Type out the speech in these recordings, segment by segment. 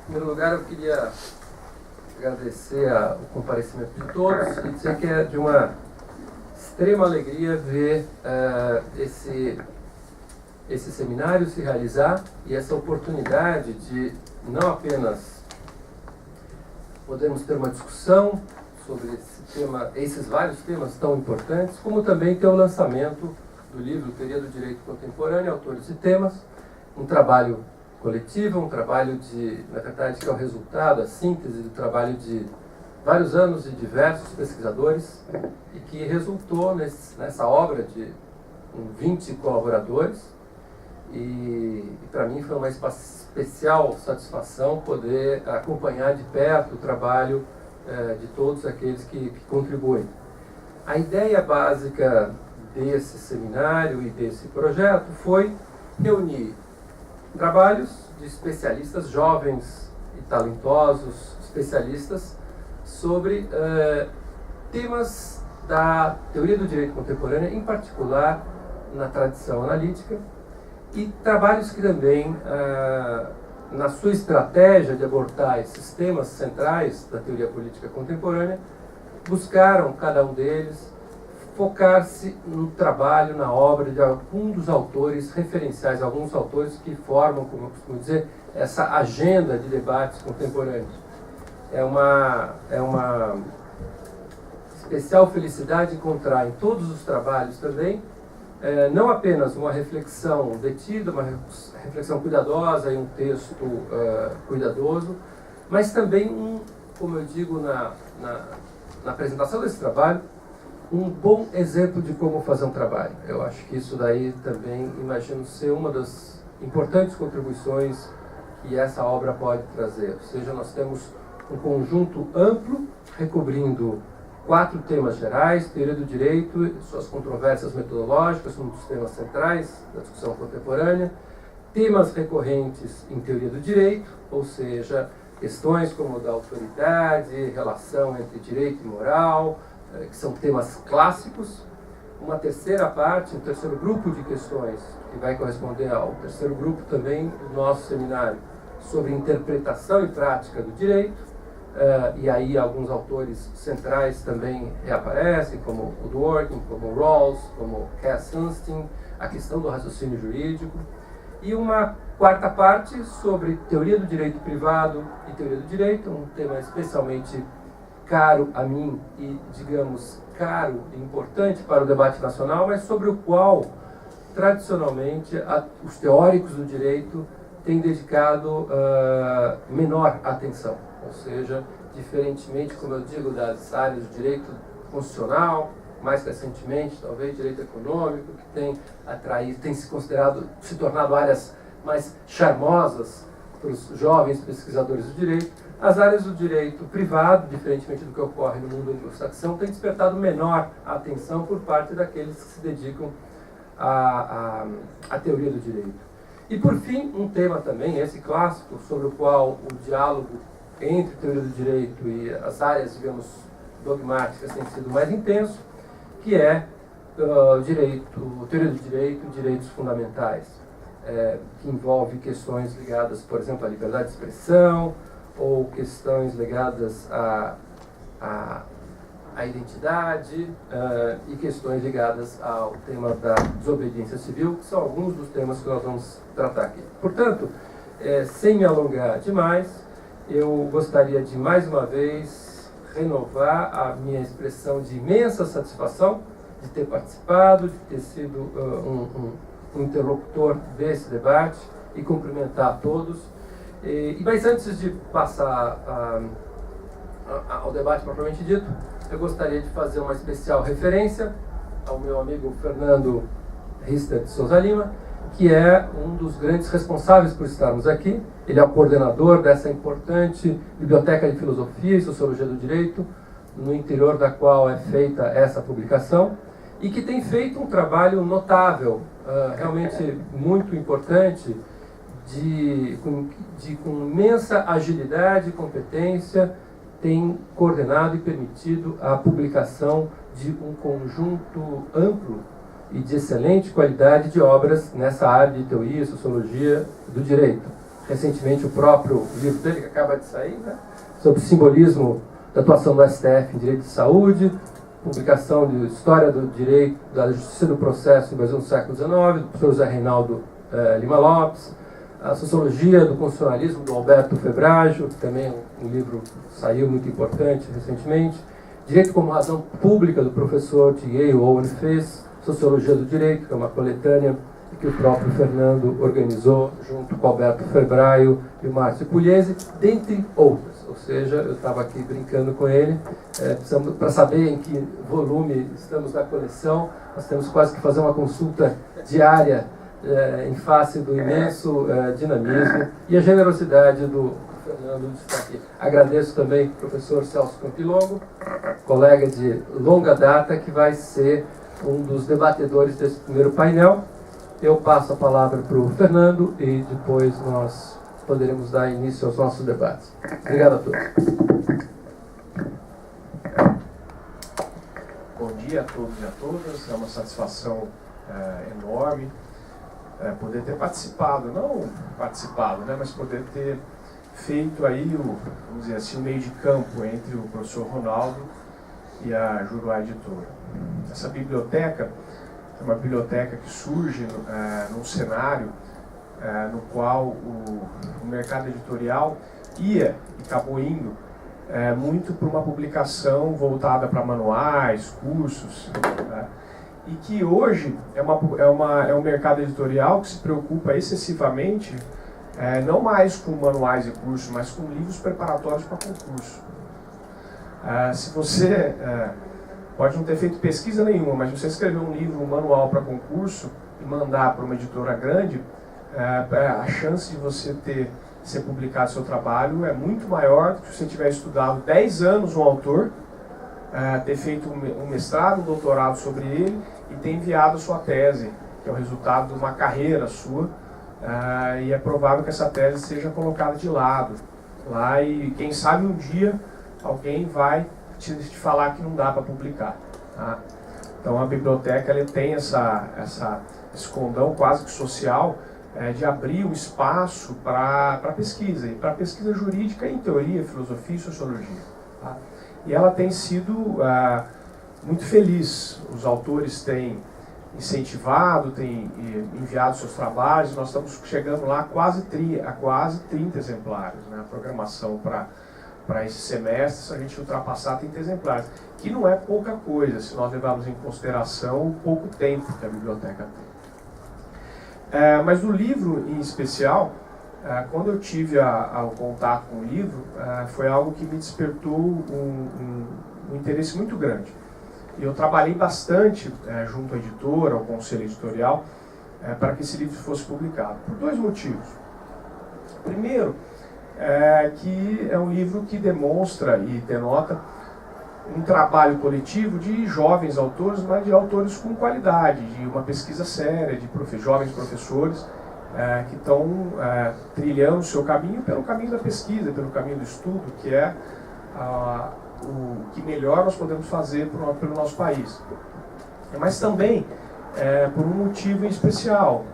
primeiro lugar, eu queria agradecer o comparecimento de todos e dizer que é de uma extrema alegria ver esse seminário se realizar e essa oportunidade de não apenas podermos ter uma discussão sobre esse tema, esses vários temas tão importantes, como também ter o lançamento do livro Teoria do Direito Contemporâneo, Autores e Temas, um trabalho coletivo, um trabalho na verdade, que é o resultado, a síntese do trabalho de vários anos de diversos pesquisadores e que resultou nessa obra de 20 colaboradores. E para mim foi uma especial satisfação poder acompanhar de perto o trabalho de todos aqueles que contribuem. A ideia básica desse seminário e desse projeto foi reunir trabalhos de especialistas jovens e talentosos, especialistas sobre temas da teoria do direito contemporâneo, em particular na tradição analítica, e trabalhos que também, na sua estratégia de abordar esses temas centrais da teoria política contemporânea, buscaram, cada um deles, focar-se no trabalho, na obra de algum dos autores referenciais, alguns autores que formam, como eu costumo dizer, essa agenda de debates contemporâneos. É uma especial felicidade encontrar em todos os trabalhos também, não apenas uma reflexão detida, uma reflexão cuidadosa e um texto cuidadoso, mas também, como eu digo na apresentação desse trabalho, um bom exemplo de como fazer um trabalho. Eu acho que isso daí também, imagino, ser uma das importantes contribuições que essa obra pode trazer. Ou seja, nós temos um conjunto amplo, recobrindo 4 temas gerais: teoria do direito, suas controvérsias metodológicas, um dos temas centrais da discussão contemporânea, temas recorrentes em teoria do direito, ou seja, questões como da autoridade, relação entre direito e moral, que são temas clássicos. Uma terceira parte, um terceiro grupo de questões, que vai corresponder ao terceiro grupo também do nosso seminário, sobre interpretação e prática do direito, e aí alguns autores centrais também reaparecem, como o Dworkin, como Rawls, como Cass Sunstein, a questão do raciocínio jurídico, e uma quarta parte sobre teoria do direito privado e teoria do direito, um tema especialmente caro a mim e, digamos, caro e importante para o debate nacional, mas sobre o qual, tradicionalmente, os teóricos do direito têm dedicado menor atenção. Ou seja, diferentemente, como eu digo, das áreas do direito constitucional, mais recentemente, talvez, direito econômico, que tem se tornado áreas mais charmosas para os jovens pesquisadores do direito. As áreas do direito privado, diferentemente do que ocorre no mundo anglo-saxão, têm despertado menor atenção por parte daqueles que se dedicam à teoria do direito. E, por fim, um tema também, esse clássico, sobre o qual o diálogo entre teoria do direito e as áreas, digamos, dogmáticas tem sido mais intenso, que é teoria do direito, direitos fundamentais, que envolve questões ligadas, por exemplo, à liberdade de expressão, ou questões ligadas à identidade, e questões ligadas ao tema da desobediência civil, que são alguns dos temas que nós vamos tratar aqui. Portanto, sem me alongar demais, eu gostaria de, mais uma vez, renovar a minha expressão de imensa satisfação de ter participado, de ter sido um interlocutor desse debate, e cumprimentar a todos. Mas antes de passar ao debate propriamente dito, eu gostaria de fazer uma especial referência ao meu amigo Fernando Rister de Souza Lima, que é um dos grandes responsáveis por estarmos aqui. Ele é o coordenador dessa importante Biblioteca de Filosofia e Sociologia do Direito, no interior da qual é feita essa publicação, e que tem feito um trabalho notável, realmente muito importante, com imensa agilidade e competência, tem coordenado e permitido a publicação de um conjunto amplo e de excelente qualidade de obras nessa área de teoria e sociologia do direito. recentemente o próprio livro dele, que acaba de sair, né, sobre o simbolismo da atuação do STF em direito de saúde, publicação de História do Direito, da Justiça e do Processo no Brasil no século XIX, do professor José Reinaldo Lima Lopes, a Sociologia do Constitucionalismo, do Alberto Febraggio, que também é um livro que saiu muito importante recentemente, Direito como Razão Pública, do professor T.A. Owen fez, Sociologia do Direito, que é uma coletânea que o próprio Fernando organizou, junto com o Alberto Febraio e o Márcio Pugliese, dentre outras. Ou seja, eu estava aqui brincando com ele, para saber em que volume estamos na coleção, nós temos quase que fazer uma consulta diária em face do imenso dinamismo e a generosidade do Fernando de estar aqui. Agradeço também ao professor Celso Campilongo, colega de longa data, que vai ser um dos debatedores desse primeiro painel. Eu passo a palavra para o Fernando e depois nós poderemos dar início aos nossos debates. Obrigado a todos. Bom dia a todos e a todas. É uma satisfação enorme poder ter participado, não participado, né, mas poder ter feito aí vamos dizer assim, o meio de campo entre o professor Ronaldo e a Juruá Editora. Essa biblioteca é uma biblioteca que surge num cenário no qual o mercado editorial ia e acabou indo muito para uma publicação voltada para manuais, cursos, né? E que hoje é um mercado editorial que se preocupa excessivamente não mais com manuais e cursos, mas com livros preparatórios para concurso. Se você pode não ter feito pesquisa nenhuma, mas você escrever um livro, um manual para concurso e mandar para uma editora grande, a chance de você ser publicado seu trabalho é muito maior do que se você tiver estudado 10 anos um autor, ter feito um mestrado, um doutorado sobre ele e ter enviado a sua tese, que é o resultado de uma carreira sua, e é provável que essa tese seja colocada de lado lá e quem sabe um dia alguém vai te falar que não dá para publicar. Tá? Então a biblioteca ela tem esse condão quase que social de abrir um espaço para pesquisa, e para pesquisa jurídica em teoria, filosofia e sociologia. Tá? E ela tem sido muito feliz. Os autores têm incentivado, têm enviado seus trabalhos, nós estamos chegando lá a quase 30 exemplares. Né? A programação para esse semestre, se a gente ultrapassar 30 exemplares, que não é pouca coisa, se nós levarmos em consideração o pouco tempo que a biblioteca tem. Mas o livro em especial, quando eu tive o contato com o livro, foi algo que me despertou um interesse muito grande. E eu trabalhei bastante junto à editora, ao conselho editorial, para que esse livro fosse publicado, por dois motivos. Primeiro, que é um livro que demonstra e denota um trabalho coletivo de jovens autores, mas de autores com qualidade, de uma pesquisa séria, de jovens professores que estão trilhando o seu caminho pelo caminho da pesquisa, pelo caminho do estudo, que é o que melhor nós podemos fazer pelo nosso país. Mas também por um motivo em especial,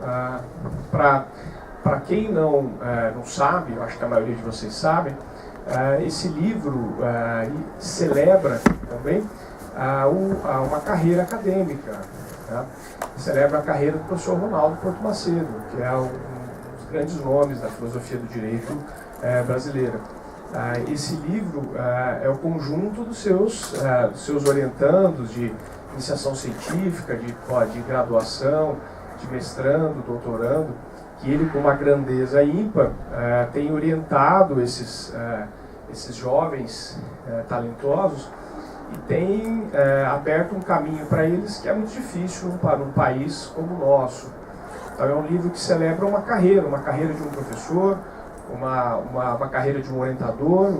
para quem não sabe, eu acho que a maioria de vocês sabem, esse livro celebra também uma carreira acadêmica. Tá? Celebra a carreira do professor Ronaldo Porto Macedo, que é um dos grandes nomes da filosofia do direito brasileira. Esse livro é o conjunto dos seus orientandos de iniciação científica, de graduação, de mestrando, doutorando, que ele, com uma grandeza ímpar, tem orientado esses jovens talentosos e tem aberto um caminho para eles que é muito difícil para um país como o nosso. Então é um livro que celebra uma carreira de um professor, uma carreira de um orientador,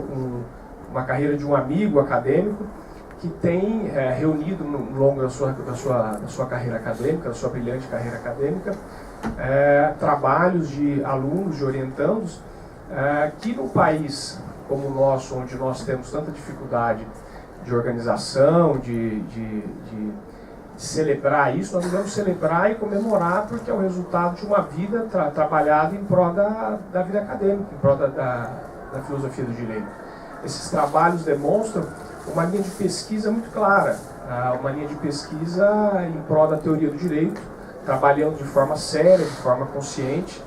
uma carreira de um amigo acadêmico que tem reunido no longo da sua carreira acadêmica, da sua brilhante carreira acadêmica, trabalhos de alunos, de orientandos, que num país como o nosso, onde nós temos tanta dificuldade de organização, de celebrar isso, nós devemos celebrar e comemorar, porque é o resultado de uma vida trabalhada em prol da vida acadêmica, em prol da filosofia do direito. Esses trabalhos demonstram uma linha de pesquisa muito clara, uma linha de pesquisa em prol da teoria do direito, trabalhando de forma séria, de forma consciente,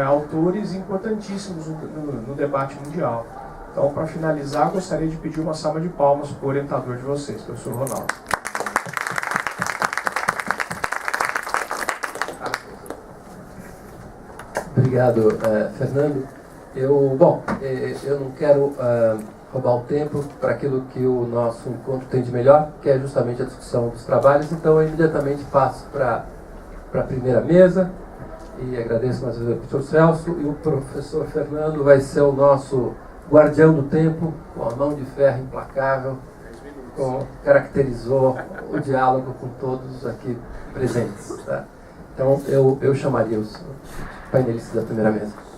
autores importantíssimos no debate mundial. Então, para finalizar, gostaria de pedir uma salva de palmas para o orientador de vocês, professor Ronaldo. Obrigado, Fernando. Eu não quero roubar o tempo para aquilo que o nosso encontro tem de melhor, que é justamente a discussão dos trabalhos, então eu imediatamente passo para a primeira mesa e agradeço mais uma vez ao professor Celso, e o professor Fernando vai ser o nosso guardião do tempo, com a mão de ferro implacável, caracterizou o diálogo com todos aqui presentes. Tá? Então eu chamaria os painelistas da primeira mesa.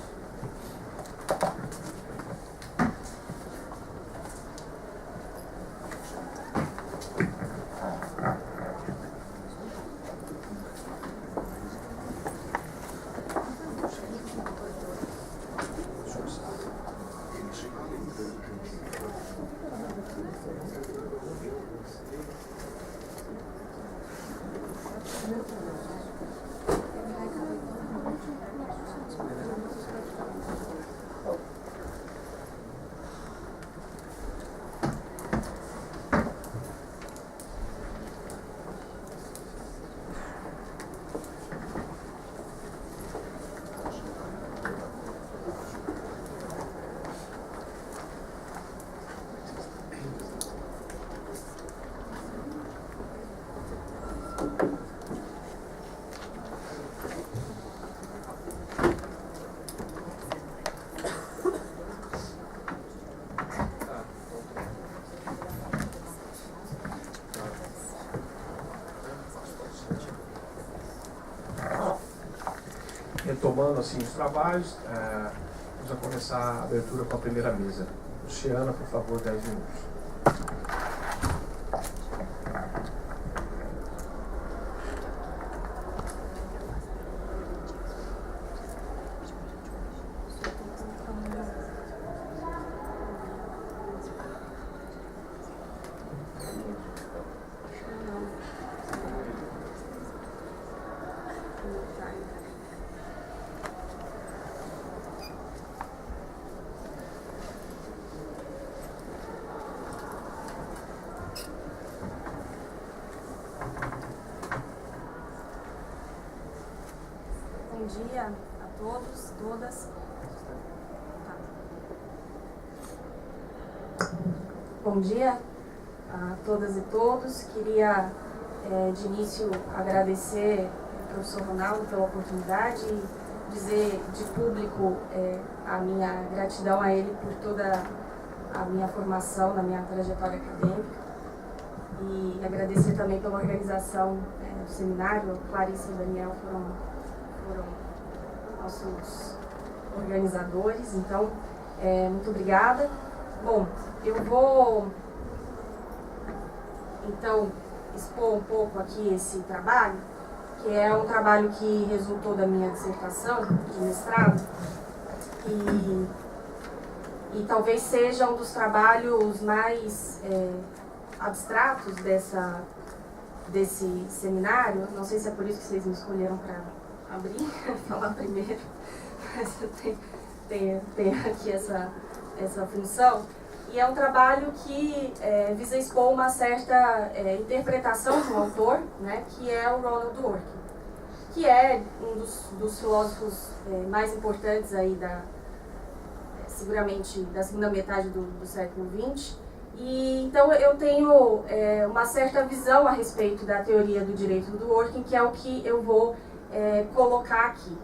Retomando assim os trabalhos, vamos começar a abertura com a primeira mesa. Luciana, por favor, 10 minutos. Bom dia a todos, todas. Bom dia a todas e todos. Queria, de início, agradecer ao professor Ronaldo pela oportunidade e dizer de público a minha gratidão a ele por toda a minha formação na minha trajetória acadêmica. E agradecer também pela organização do seminário. Clarice e Daniel foram nossos organizadores, então, muito obrigada. Bom, eu vou, então, expor um pouco aqui esse trabalho, que é um trabalho que resultou da minha dissertação de mestrado, e talvez seja um dos trabalhos mais abstratos desse seminário. Não sei se é por isso que vocês me escolheram para abrir, falar primeiro, mas eu tenho aqui essa função. E é um trabalho que visa expor uma certa interpretação de um autor, né, que é o Ronald Dworkin, que é um dos filósofos mais importantes aí seguramente da segunda metade do século XX. E então eu tenho uma certa visão a respeito da teoria do direito do Dworkin, que é o que eu vou colocar aqui.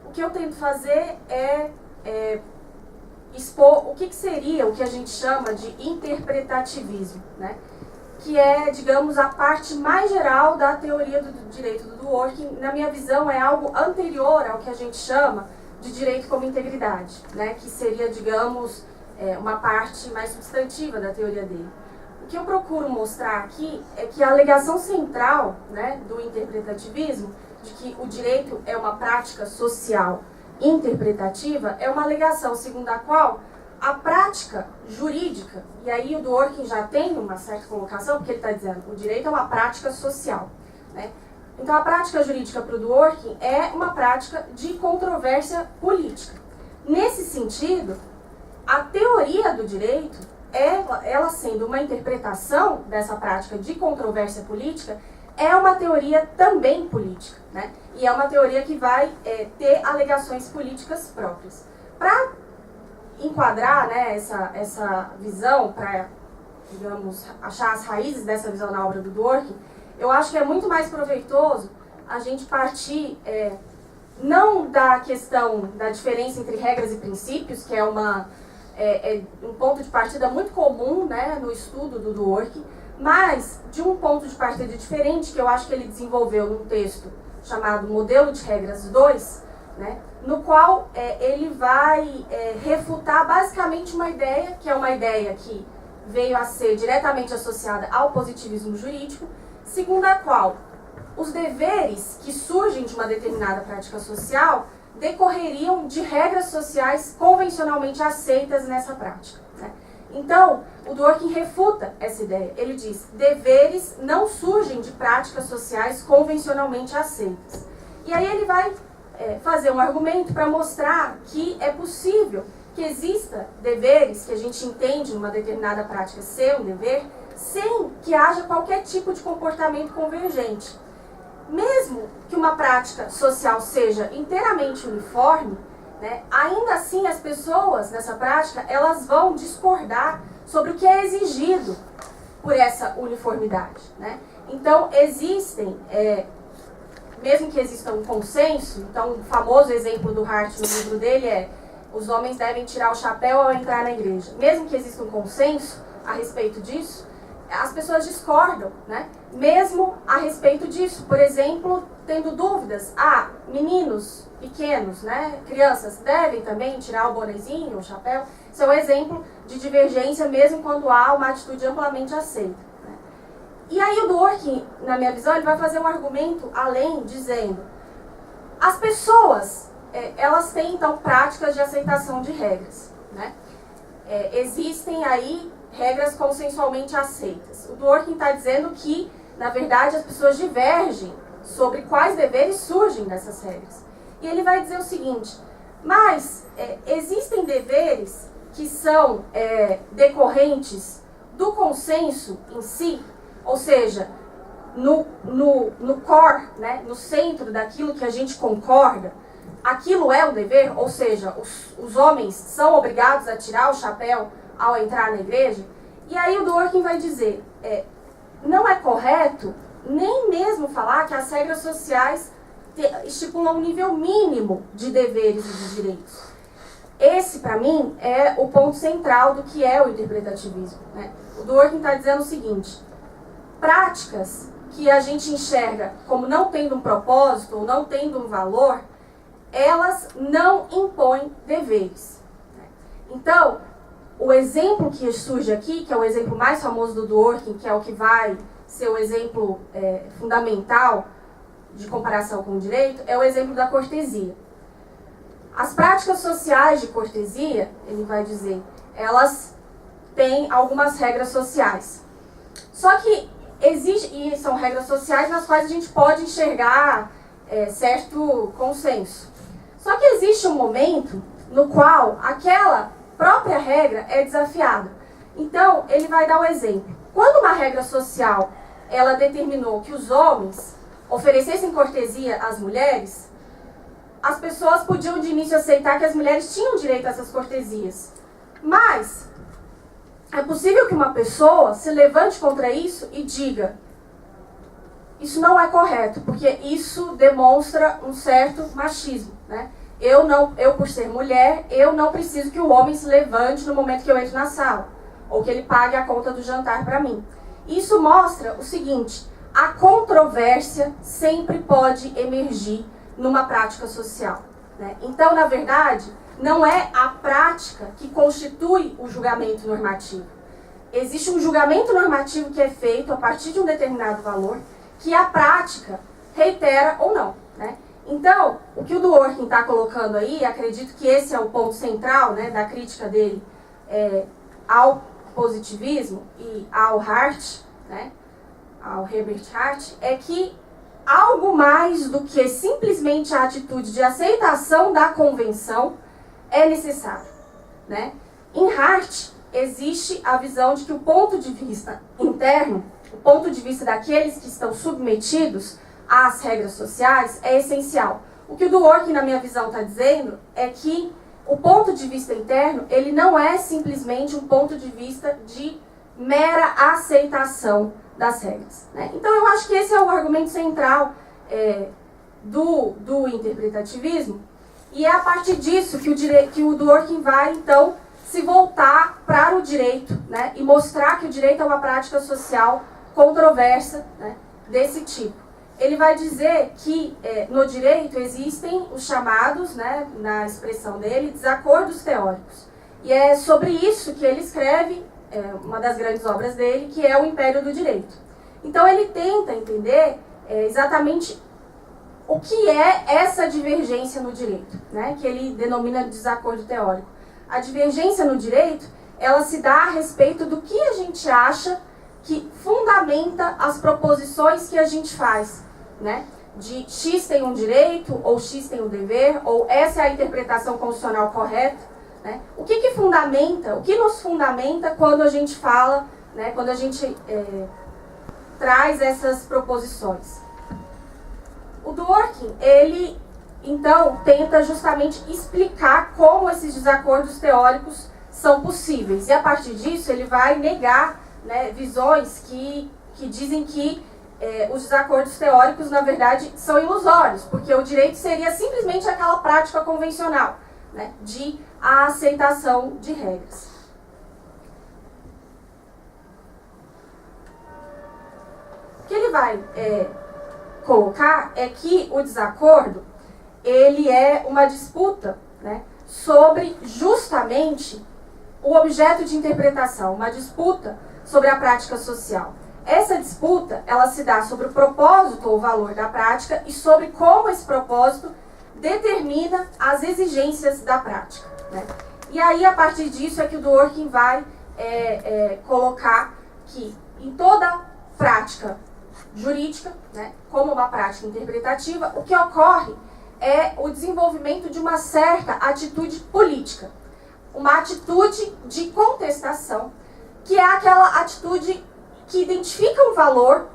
O que eu tento fazer é expor o que seria o que a gente chama de interpretativismo, né? Que é, digamos, a parte mais geral da teoria do direito do Dworkin. Na minha visão, é algo anterior ao que a gente chama de direito como integridade, né? Que seria, digamos, uma parte mais substantiva da teoria dele. O que eu procuro mostrar aqui é que a alegação central, né, do interpretativismo, de que o direito é uma prática social interpretativa, é uma alegação segundo a qual a prática jurídica, e aí o Dworkin já tem uma certa colocação, porque ele está dizendo o direito é uma prática social, né? Então a prática jurídica para o Dworkin é uma prática de controvérsia política. Nesse sentido, a teoria do direito, ela sendo uma interpretação dessa prática de controvérsia política, é uma teoria também política, né? E é uma teoria que vai ter alegações políticas próprias. Para enquadrar, né, essa visão, para, digamos, achar as raízes dessa visão na obra do Dworkin, eu acho que é muito mais proveitoso a gente partir não da questão da diferença entre regras e princípios, que é um ponto de partida muito comum, né, no estudo do Dworkin, mas de um ponto de partida diferente que eu acho que ele desenvolveu num texto chamado Modelo de Regras 2, né, no qual ele vai refutar basicamente uma ideia, que é uma ideia que veio a ser diretamente associada ao positivismo jurídico, segundo a qual os deveres que surgem de uma determinada prática social decorreriam de regras sociais convencionalmente aceitas nessa prática, né? Então, o Dworkin refuta essa ideia. Ele diz, deveres não surgem de práticas sociais convencionalmente aceitas. E aí ele vai fazer um argumento para mostrar que é possível que exista deveres que a gente entende numa determinada prática ser um dever, sem que haja qualquer tipo de comportamento convergente. Mesmo que uma prática social seja inteiramente uniforme, né, ainda assim as pessoas nessa prática elas vão discordar sobre o que é exigido por essa uniformidade, né? Então existem, mesmo que exista um consenso, então o famoso exemplo do Hart no livro dele é os homens devem tirar o chapéu ao entrar na igreja. Mesmo que exista um consenso a respeito disso, as pessoas discordam, né? Mesmo a respeito disso. Por exemplo, tendo dúvidas, meninos pequenos, né, crianças, devem também tirar o bonezinho, o chapéu. Isso é um exemplo de divergência, mesmo quando há uma atitude amplamente aceita, né? E aí o Dworkin, na minha visão, ele vai fazer um argumento além, dizendo as pessoas, elas têm, então, práticas de aceitação de regras, né? Existem aí regras consensualmente aceitas. O Dworkin está dizendo que, na verdade, as pessoas divergem sobre quais deveres surgem dessas regras. E ele vai dizer o seguinte, mas existem deveres que são decorrentes do consenso em si, ou seja, no core, né, no centro daquilo que a gente concorda, aquilo é um dever, ou seja, os homens são obrigados a tirar o chapéu ao entrar na igreja. E aí o Dworkin vai dizer, não é correto nem mesmo falar que as regras sociais estipulam um nível mínimo de deveres e de direitos. Esse, para mim, é o ponto central do que é o interpretativismo, né? O Dworkin está dizendo o seguinte, práticas que a gente enxerga como não tendo um propósito ou não tendo um valor, elas não impõem deveres, né? Então, o exemplo que surge aqui, que é o exemplo mais famoso do Dworkin, que é o que vai ser o exemplo fundamental de comparação com o direito, é o exemplo da cortesia. As práticas sociais de cortesia, ele vai dizer, elas têm algumas regras sociais. Só que e são regras sociais nas quais a gente pode enxergar certo consenso. Só que existe um momento no qual aquela própria regra é desafiada. Então, ele vai dar um exemplo. Quando uma regra social ela determinou que os homens oferecessem cortesia às mulheres, as pessoas podiam de início aceitar que as mulheres tinham direito a essas cortesias. Mas é possível que uma pessoa se levante contra isso e diga, isso não é correto, porque isso demonstra um certo machismo, né? Eu, por ser mulher, eu não preciso que o homem se levante no momento que eu entro na sala, ou que ele pague a conta do jantar para mim. Isso mostra o seguinte, a controvérsia sempre pode emergir numa prática social, né? Então, na verdade, não é a prática que constitui o julgamento normativo. existe um julgamento normativo que é feito a partir de um determinado valor, que a prática reitera ou não, né? Então, o que o Dworkin está colocando aí, acredito que esse é o ponto central, né, da crítica dele ao positivismo e ao Hart, né, ao Herbert Hart, é que algo mais do que simplesmente a atitude de aceitação da convenção é necessário, né? Em Hart, existe a visão de que o ponto de vista interno, o ponto de vista daqueles que estão submetidos às regras sociais, é essencial. O que o Dworkin, na minha visão, está dizendo é que o ponto de vista interno, ele não é simplesmente um ponto de vista de mera aceitação das regras, né? Então, eu acho que esse é o argumento central do interpretativismo, e é a partir disso que o Dworkin vai, então, se voltar para o direito, né, e mostrar que o direito é uma prática social controversa, né, desse tipo. Ele vai dizer que no direito existem os chamados, né, na expressão dele, desacordos teóricos. E é sobre isso que ele escreve uma das grandes obras dele, que é o Império do Direito. Então ele tenta entender exatamente o que é essa divergência no direito, né, que ele denomina de desacordo teórico. A divergência no direito, ela se dá a respeito do que a gente acha que fundamenta as proposições que a gente faz, né? De X tem um direito, ou X tem um dever, ou essa é a interpretação constitucional correta, né? O que fundamenta, o que nos fundamenta quando a gente fala, né, quando a gente traz essas proposições? O Dworkin, ele, então, tenta justamente explicar como esses desacordos teóricos são possíveis. E a partir disso, ele vai negar, né, visões que dizem que os desacordos teóricos, na verdade, são ilusórios, porque o direito seria simplesmente aquela prática convencional, né, de aceitação de regras. O que ele vai colocar é que o desacordo, ele é uma disputa, né, sobre justamente o objeto de interpretação, uma disputa sobre a prática social. Essa disputa, ela se dá sobre o propósito ou valor da prática e sobre como esse propósito determina as exigências da prática, né? E aí, a partir disso, é que o Dworkin vai colocar que em toda prática jurídica, né, como uma prática interpretativa, o que ocorre é o desenvolvimento de uma certa atitude política, uma atitude de contestação, que é aquela atitude que identifica um valor,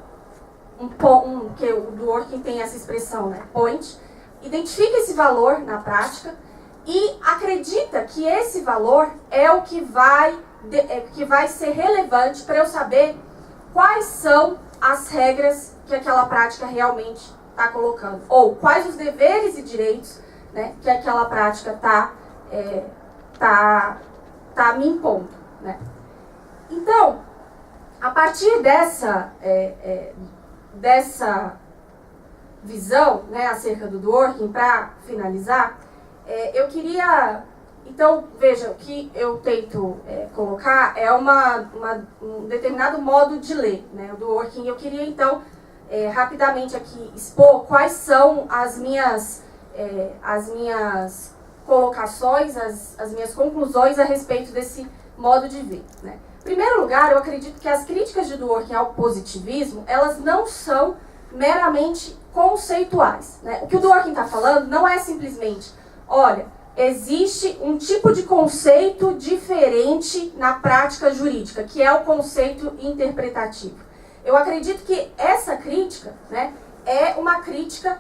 que o Dworkin tem essa expressão, né, point, identifica esse valor na prática e acredita que esse valor é o que vai ser relevante para eu saber quais são as regras que aquela prática realmente está colocando, ou quais os deveres e direitos, né, que aquela prática está me impondo, né? Então, a partir dessa visão, né, acerca do Dworkin, para finalizar, eu queria, então, veja, o que eu tento colocar é um determinado modo de ler, né, o Dworkin. Eu queria, então, rapidamente aqui expor quais são as minhas colocações, as minhas conclusões a respeito desse modo de ver, né. Em primeiro lugar, eu acredito que as críticas de Dworkin ao positivismo, elas não são meramente conceituais, né? O que o Dworkin está falando não é simplesmente, olha, existe um tipo de conceito diferente na prática jurídica, que é o conceito interpretativo. Eu acredito que essa crítica, né, é uma crítica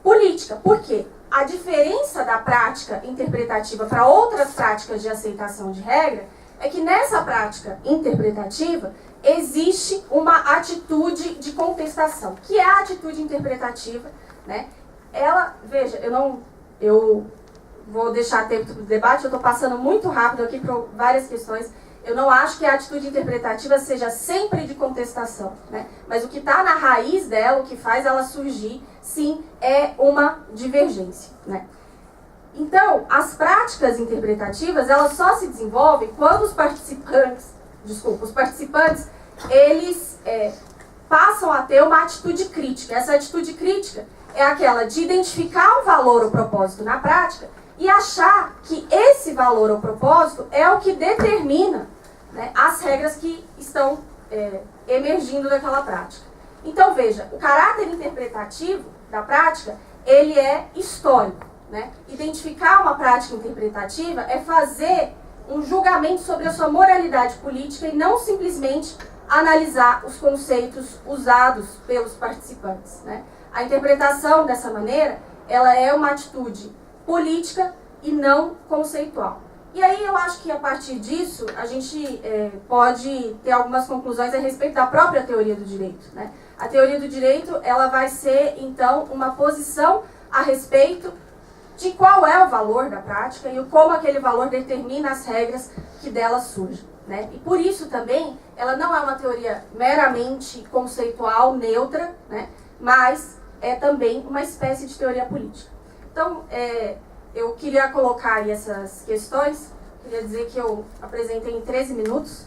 política. Por quê? A diferença da prática interpretativa para outras práticas de aceitação de regra é que nessa prática interpretativa existe uma atitude de contestação, que é a atitude interpretativa, né? Ela, veja, eu vou deixar tempo para o debate, eu estou passando muito rápido aqui por várias questões. Eu não acho que a atitude interpretativa seja sempre de contestação, né? Mas o que está na raiz dela, o que faz ela surgir, sim, é uma divergência, né? Então, as práticas interpretativas, elas só se desenvolvem quando os participantes os participantes, eles passam a ter uma atitude crítica. Essa atitude crítica é aquela de identificar o valor ou propósito na prática e achar que esse valor ou propósito é o que determina, né, as regras que estão emergindo daquela prática. Então, veja, o caráter interpretativo da prática, ele é histórico, né? Identificar uma prática interpretativa é fazer um julgamento sobre a sua moralidade política e não simplesmente analisar os conceitos usados pelos participantes, né? A interpretação, dessa maneira, ela é uma atitude política e não conceitual. E aí eu acho que a partir disso a gente pode ter algumas conclusões a respeito da própria teoria do direito, né? A teoria do direito, ela vai ser então uma posição a respeito de qual é o valor da prática e como aquele valor determina as regras que dela surgem, né? E por isso também ela não é uma teoria meramente conceitual, neutra, né? Mas é também uma espécie de teoria política. Então, eu queria colocar aí essas questões, queria dizer que eu apresentei em 13 minutos,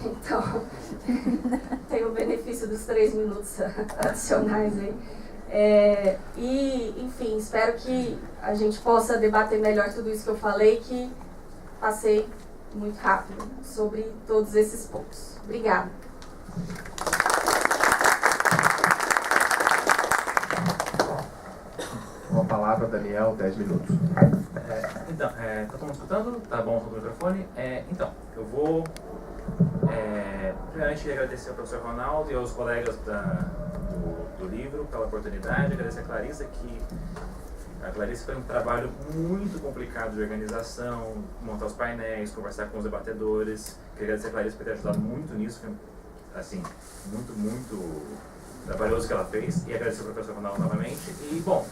então tem o benefício dos 3 minutos adicionais aí. E, enfim, espero que a gente possa debater melhor tudo isso que eu falei, que passei muito rápido sobre todos esses pontos. Obrigada. Com a palavra, Daniel, 10 minutos. Então, tá todo mundo escutando? Tá bom o microfone? Então, eu vou primeiramente agradecer ao professor Ronaldo e aos colegas do livro pela oportunidade, agradecer a Clarissa, que a Clarissa foi um trabalho muito complicado de organização, montar os painéis, conversar com os debatedores. Queria agradecer a Clarissa por ter ajudado muito nisso, foi assim, muito trabalhoso que ela fez, e agradecer ao professor Ronaldo novamente. E, bom,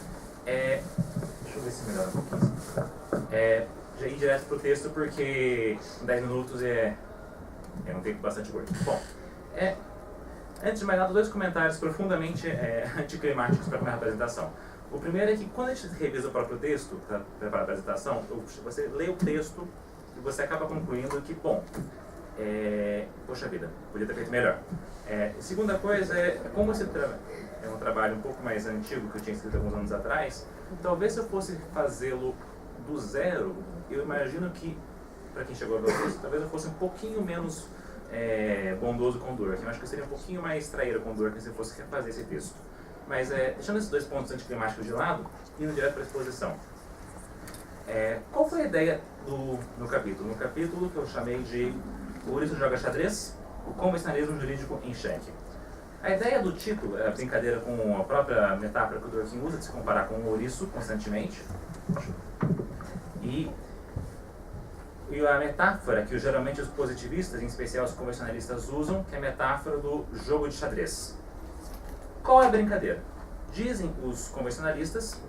deixa eu ver se melhora um pouquinho. Já ir direto pro texto, porque em 10 minutos é um tempo bastante curto. Bom, antes de mais nada, 2 comentários profundamente anticlimáticos para começar a apresentação. O primeiro é que quando a gente revisa o próprio texto, para preparar a apresentação, você lê o texto e você acaba concluindo que, bom, poxa vida, podia ter feito melhor. Segunda coisa como esse é um trabalho um pouco mais antigo, que eu tinha escrito alguns anos atrás, talvez se eu fosse fazê-lo do zero, eu imagino que, para quem chegou a ver o texto, talvez eu fosse um pouquinho menos bondoso com o Durkheim. Eu acho que eu seria um pouquinho mais traíra com o Durkheim se eu fosse refazer esse texto. Mas, deixando esses 2 pontos anticlimáticos de lado, indo direto para a exposição. Qual foi a ideia no capítulo? No capítulo que eu chamei de O Ouriço Joga Xadrez, o convencionalismo jurídico em xeque. A ideia do título é a brincadeira com a própria metáfora que o Durkheim usa de se comparar com o ouriço constantemente. E a metáfora que geralmente os positivistas, em especial os convencionalistas, usam, que é a metáfora do jogo de xadrez. Qual é a brincadeira? Dizem os convencionalistas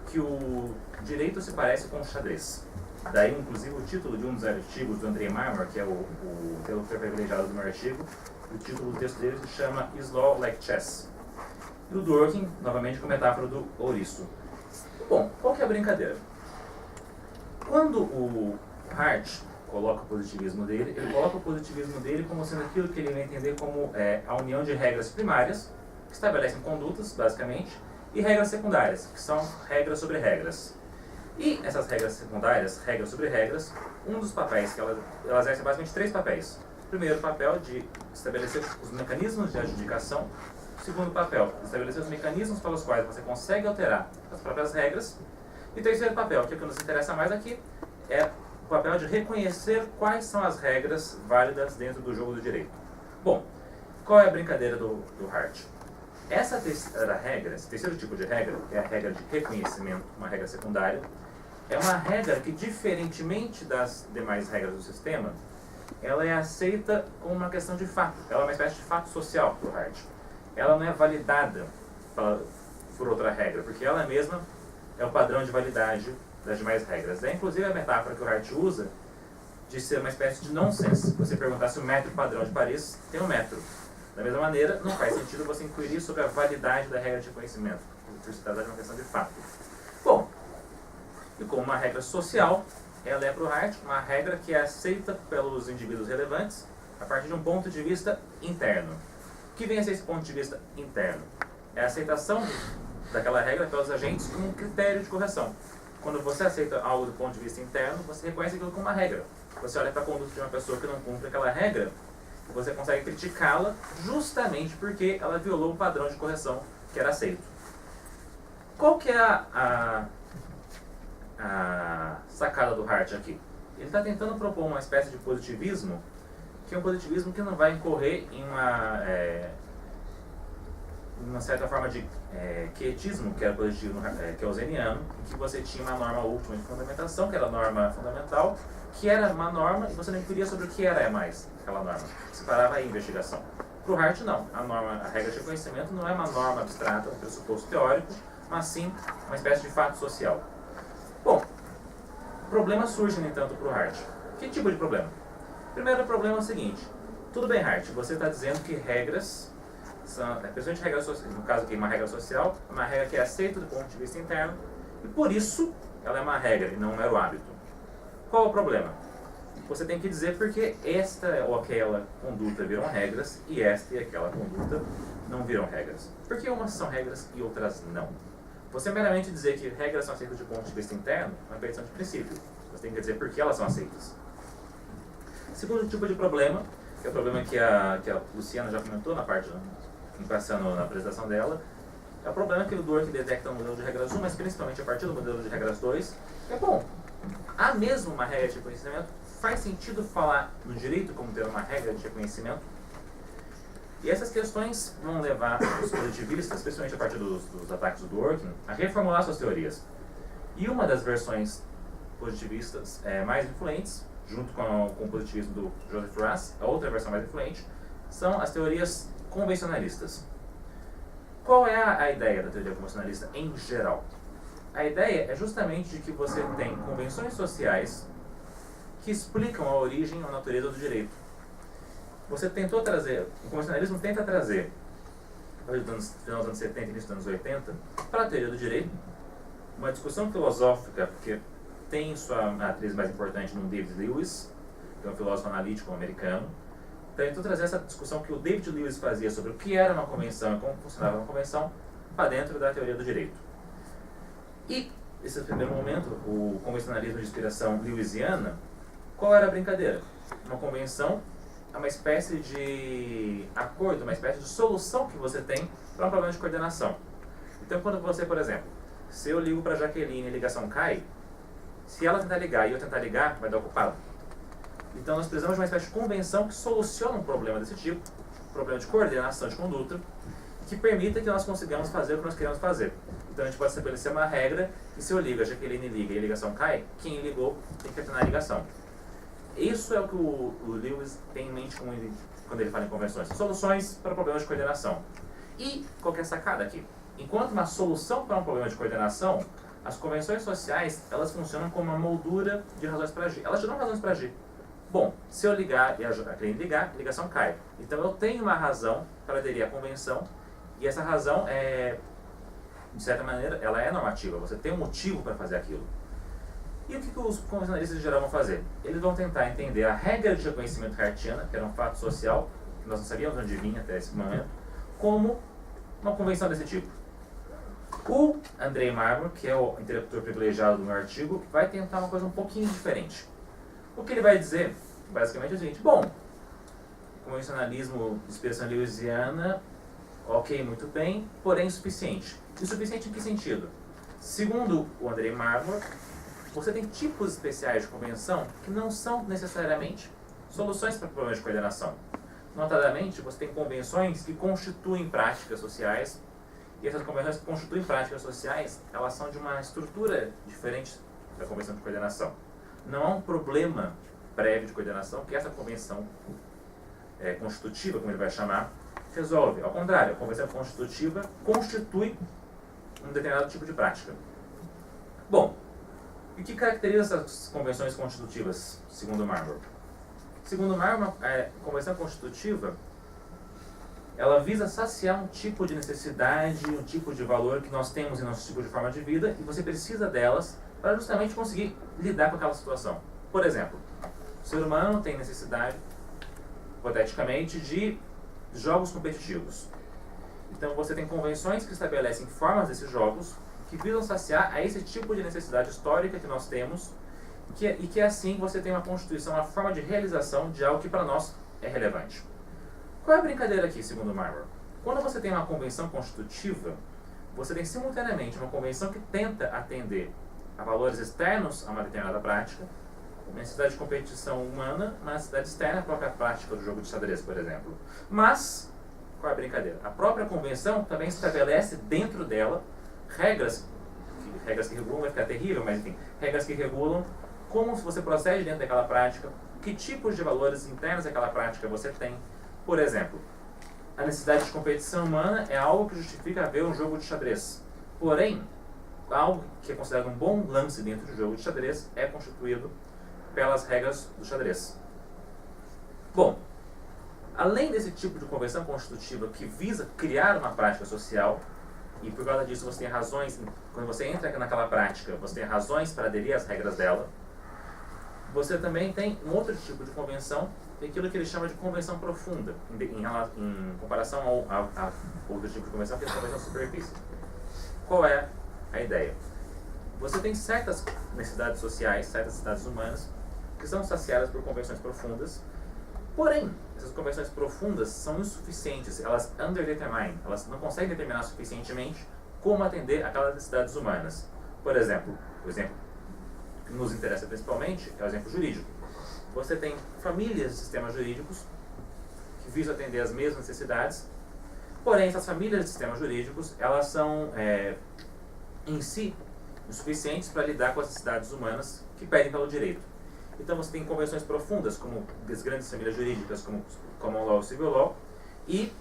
que o direito se parece com o xadrez. Daí, inclusive, o título de um dos artigos do Andrei Marmor, que é o interlocutor privilegiado do meu artigo, o título do texto dele se chama Is Law Like Chess? E o Durkheim, novamente, com a metáfora do ouriço. Bom, qual que é a brincadeira? Quando o Hart coloca o positivismo dele, ele coloca o positivismo dele como sendo aquilo que ele vai entender como a união de regras primárias, que estabelecem condutas, basicamente, e regras secundárias, que são regras sobre regras. E essas regras secundárias, regras sobre regras, um dos papéis que elas exercem basicamente 3 papéis. O primeiro papel de estabelecer os mecanismos de adjudicação. O segundo papel, estabelecer os mecanismos pelos quais você consegue alterar as próprias regras. E o terceiro papel, que é o que nos interessa mais aqui, é o papel de reconhecer quais são as regras válidas dentro do jogo do direito. Bom, qual é a brincadeira do Hart? Essa terceira regra, esse terceiro tipo de regra, que é a regra de reconhecimento, uma regra secundária, é uma regra que, diferentemente das demais regras do sistema, ela é aceita como uma questão de fato. Ela é uma espécie de fato social do Hart. Ela não é validada por outra regra, porque ela mesma é o padrão de validade das demais regras. É inclusive a metáfora que o Hart usa de ser uma espécie de nonsense. Você perguntar se o metro padrão de Paris tem um metro. Da mesma maneira, não faz sentido você inquirir sobre a validade da regra de reconhecimento, por se tratar de uma questão de fato. Bom, e como uma regra social, ela é para o Hart uma regra que é aceita pelos indivíduos relevantes a partir de um ponto de vista interno. O que vem a ser esse ponto de vista interno? É a aceitação daquela regra pelos agentes como um critério de correção. Quando você aceita algo do ponto de vista interno, você reconhece aquilo como uma regra. Você olha para a conduta de uma pessoa que não cumpre aquela regra, você consegue criticá-la justamente porque ela violou o padrão de correção que era aceito. Qual que é a sacada do Hart aqui? Ele está tentando propor uma espécie de positivismo, que é um positivismo que não vai incorrer em uma certa forma de quietismo, que era positivo, keynesiano, em que você tinha uma norma última de fundamentação, que era a norma fundamental, que era uma norma e você não inquiria sobre o que era mais aquela norma. Você parava aí a investigação. Para o Hart, não. A regra de reconhecimento não é uma norma abstrata, um pressuposto teórico, mas sim uma espécie de fato social. Bom, problemas surgem, no entanto, para o Hart. Que tipo de problema? Primeiro problema é o seguinte. Tudo bem, Hart, você está dizendo que regras são, principalmente regras sociais, no caso aqui, uma regra social, é uma regra que é aceita do ponto de vista interno, e por isso ela é uma regra e não um mero hábito. Qual é o problema? Você tem que dizer porque esta ou aquela conduta viram regras e esta e aquela conduta não viram regras. Porque umas são regras e outras não. Você meramente dizer que regras são aceitas do ponto de vista interno é uma petição de princípio. Você tem que dizer por que elas são aceitas. Segundo tipo de problema, que é o problema que a Luciana já comentou na parte, passando na apresentação dela, é o problema que o Dworkin detecta no modelo de regras 1, mas principalmente a partir do modelo de regras 2, é bom. Há mesmo uma regra de reconhecimento? Faz sentido falar no direito como ter uma regra de reconhecimento? E essas questões vão levar os positivistas, especialmente a partir dos ataques do Dworkin, a reformular suas teorias. E uma das versões positivistas mais influentes, junto com o positivismo do Joseph Russ, a outra versão mais influente, são as teorias convencionalistas. Qual é a ideia da teoria convencionalista em geral? A ideia é justamente de que você tem convenções sociais que explicam a origem ou a natureza do direito. Você tentou trazer, o convencionalismo tenta trazer, no final dos anos 70 e início dos anos 80, para a teoria do direito, uma discussão filosófica, porque tem sua matriz mais importante no David Lewis, que é um filósofo analítico americano. Tentou trazer essa discussão que o David Lewis fazia sobre o que era uma convenção e como funcionava uma convenção para dentro da teoria do direito. E, nesse primeiro momento, o convencionalismo de inspiração lewisiana, qual era a brincadeira? Uma convenção é uma espécie de acordo, uma espécie de solução que você tem para um problema de coordenação. Então, quando você, por exemplo, se eu ligo para a Jaqueline e a ligação cai, se ela tentar ligar e eu tentar ligar, vai dar ocupado. Então, nós precisamos de uma espécie de convenção que solucione um problema desse tipo, problema de coordenação de conduta, que permita que nós consigamos fazer o que nós queremos fazer. Então, a gente pode estabelecer uma regra que se eu ligo, a Jaqueline liga e a ligação cai, quem ligou tem que retornar a ligação. Isso é o que o Lewis tem em mente quando ele fala em convenções. Soluções para problemas de coordenação. E qual que é a sacada aqui? Enquanto uma solução para um problema de coordenação, as convenções sociais, elas funcionam como uma moldura de razões para agir. Elas te dão razões para agir. Bom, se eu ligar e a Jaqueline ligar, a ligação cai. Então eu tenho uma razão para aderir à convenção, e essa razão de certa maneira, ela é normativa. Você tem um motivo para fazer aquilo. E o que os convencionalistas em geral vão fazer? Eles vão tentar entender a regra de reconhecimento hartiana, que era um fato social, que nós não sabíamos onde vinha até esse momento, como uma convenção desse tipo. O Andrei Marmor, que é o interlocutor privilegiado do meu artigo, vai tentar uma coisa um pouquinho diferente. O que ele vai dizer, basicamente, é o seguinte: bom, convencionalismo de inspiração lewisiana, ok, muito bem, porém insuficiente. Insuficiente em que sentido? Segundo o Andrei Marmor, você tem tipos especiais de convenção que não são necessariamente soluções para problemas de coordenação. Notadamente, você tem convenções que constituem práticas sociais, e essas convenções que constituem práticas sociais, elas são de uma estrutura diferente da convenção de coordenação. Não há um problema prévio de coordenação que essa convenção constitutiva, como ele vai chamar, resolve. Ao contrário, a convenção constitutiva constitui um determinado tipo de prática. Bom, e o que caracteriza essas convenções constitutivas, segundo Marmor? Segundo Marmor, a convenção constitutiva, ela visa saciar um tipo de necessidade, um tipo de valor que nós temos em nosso tipo de forma de vida, e você precisa delas para justamente conseguir lidar com aquela situação. Por exemplo, o ser humano tem necessidade, hipoteticamente, de jogos competitivos. Então você tem convenções que estabelecem formas desses jogos que visam saciar a esse tipo de necessidade histórica que nós temos e que assim você tem uma constituição, uma forma de realização de algo que para nós é relevante. Qual é a brincadeira aqui, segundo Marmor? Quando você tem uma convenção constitutiva, você tem simultaneamente uma convenção que tenta atender a valores externos a uma determinada prática, uma necessidade de competição humana, uma necessidade externa à própria prática do jogo de xadrez, por exemplo. Mas, qual é a brincadeira? A própria convenção também estabelece dentro dela regras que regulam, vai ficar terrível, mas enfim, regras que regulam como você procede dentro daquela prática, que tipos de valores internos daquela prática você tem. Por exemplo, a necessidade de competição humana é algo que justifica haver um jogo de xadrez. Porém, algo que é considerado um bom lance dentro do jogo de xadrez é constituído pelas regras do xadrez. Bom, além desse tipo de convenção constitutiva que visa criar uma prática social, e por causa disso você tem razões, quando você entra naquela prática, você tem razões para aderir às regras dela, você também tem um outro tipo de convenção, que é aquilo que ele chama de convenção profunda, em comparação a outro tipo de convenção, que é a convenção superfície. Qual é a ideia? Você tem certas necessidades sociais, certas necessidades humanas, que são saciadas por convenções profundas, porém, essas convenções profundas são insuficientes, elas underdetermine, elas não conseguem determinar suficientemente como atender aquelas necessidades humanas. Por exemplo, o exemplo que nos interessa principalmente é o exemplo jurídico. Você tem famílias de sistemas jurídicos que visam atender as mesmas necessidades, porém essas famílias de sistemas jurídicos, elas são em si insuficientes para lidar com as necessidades humanas que pedem pelo direito. Então você tem convenções profundas, como as grandes famílias jurídicas, como Common Law e Civil Law, e,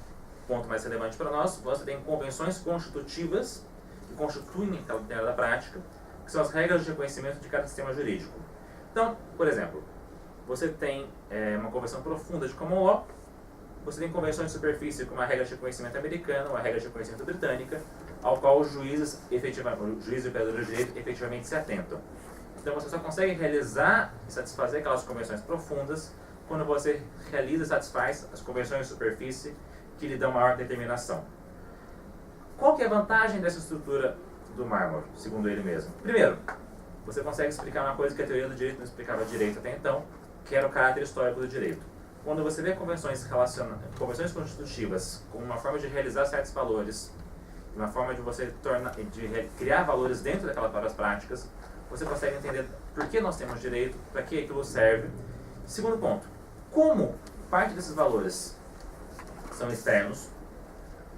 ponto mais relevante para nós, você tem convenções constitutivas que constituem aquela determinada prática, que são as regras de reconhecimento de cada sistema jurídico. Então, por exemplo, você tem uma convenção profunda de Common Law, você tem convenções de superfície como a regra de reconhecimento americana ou a regra de reconhecimento britânica, ao qual os juízes e o operador de direito efetivamente se atentam. Então você só consegue realizar e satisfazer aquelas convenções profundas quando você realiza e satisfaz as convenções de superfície que lhe dão maior determinação. Qual que é a vantagem dessa estrutura do Marmor, segundo ele mesmo? Primeiro, você consegue explicar uma coisa que a teoria do direito não explicava direito até então, que era o caráter histórico do direito. Quando você vê convenções constitutivas como uma forma de realizar certos valores, uma forma de você criar valores dentro daquelas práticas, você consegue entender por que nós temos direito, para que aquilo serve. Segundo ponto, como parte desses valores são externos,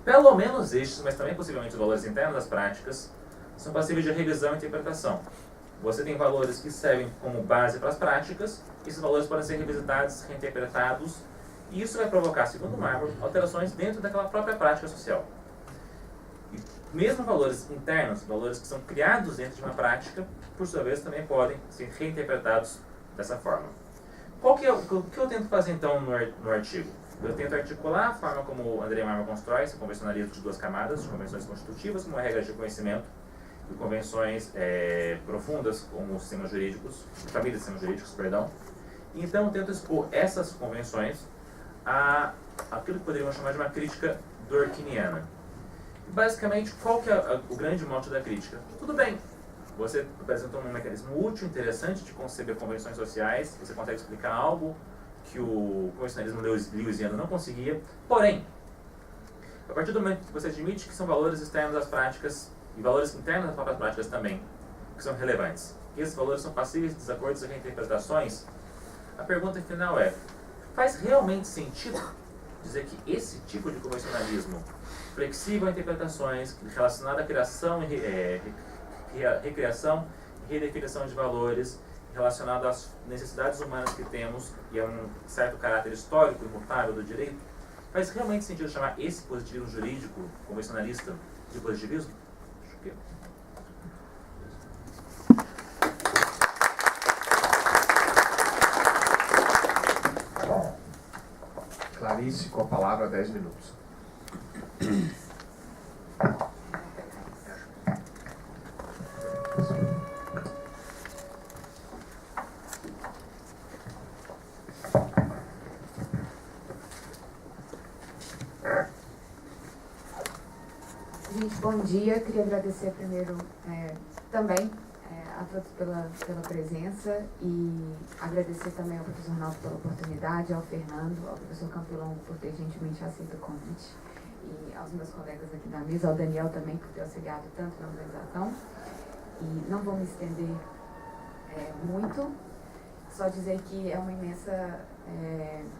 pelo menos estes, mas também possivelmente os valores internos das práticas, são passíveis de revisão e interpretação. Você tem valores que servem como base para as práticas, e esses valores podem ser revisitados, reinterpretados, e isso vai provocar, segundo Marmor, alterações dentro daquela própria prática social. E mesmo valores internos, valores que são criados dentro de uma prática, por sua vez também podem ser reinterpretados dessa forma. O que eu tento fazer então no artigo? Eu tento articular a forma como o André Marmor constrói esse convencionalismo de duas camadas, de convenções constitutivas, como regras de reconhecimento, e convenções profundas, como sistemas jurídicos, famílias de sistemas jurídicos, perdão. E então eu tento expor essas convenções a aquilo que poderíamos chamar de uma crítica durkheimiana. Basicamente, qual que é o grande mote da crítica? Tudo bem, você apresentou um mecanismo útil, interessante de conceber convenções sociais, você consegue explicar algo que o convencionalismo lewisiano não conseguia, porém, a partir do momento que você admite que são valores externos das práticas e valores internos das próprias práticas também, que são relevantes, e esses valores são passíveis de desacordos e reinterpretações, a pergunta final é, faz realmente sentido dizer que esse tipo de convencionalismo flexível a interpretações, relacionado à criação e recriação e redefinição de valores, relacionado às necessidades humanas que temos e a um certo caráter histórico e imutável do direito, faz realmente sentido chamar esse positivismo jurídico convencionalista de positivismo? Acho que Clarice, com a palavra, 10 minutos. Bom dia, queria agradecer primeiro também a todos pela presença e agradecer também ao professor Ronaldo pela oportunidade, ao Fernando, ao professor Campilon por ter gentilmente aceito o convite e aos meus colegas aqui da mesa, ao Daniel também por ter auxiliado tanto na organização. E não vou me estender muito, só dizer que é uma imensa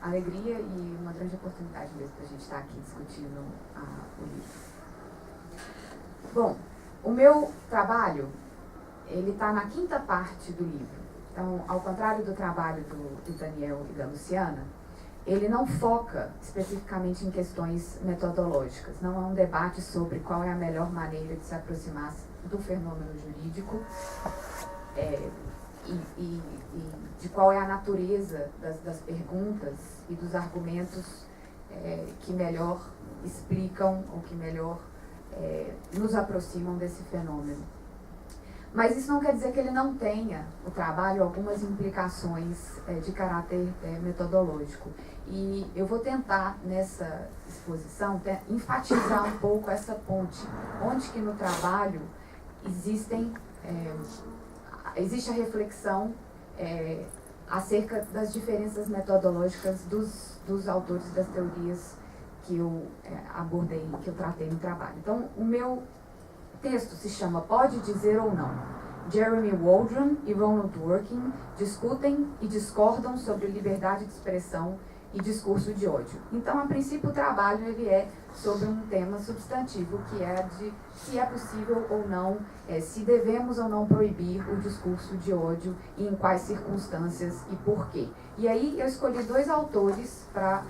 alegria e uma grande oportunidade mesmo para a gente estar aqui discutindo o livro. Bom, o meu trabalho, ele está na 5ª parte do livro. Então, ao contrário do trabalho do Daniel e da Luciana, ele não foca especificamente em questões metodológicas. Não é um debate sobre qual é a melhor maneira de se aproximar do fenômeno jurídico e de qual é a natureza das perguntas e dos argumentos que melhor explicam ou que melhor nos aproximam desse fenômeno. Mas isso não quer dizer que ele não tenha, o trabalho, algumas implicações de caráter metodológico. E eu vou tentar, nessa exposição, enfatizar um pouco essa ponte, onde que no trabalho existe a reflexão acerca das diferenças metodológicas dos autores das teorias que eu abordei, que eu tratei no trabalho. Então, o meu texto se chama Pode Dizer ou Não. Jeremy Waldron e Ronald Dworkin discutem e discordam sobre liberdade de expressão e discurso de ódio. Então, a princípio, o trabalho ele é sobre um tema substantivo, que é de se é possível ou não, se devemos ou não proibir o discurso de ódio e em quais circunstâncias e por quê. E aí eu escolhi 2 autores para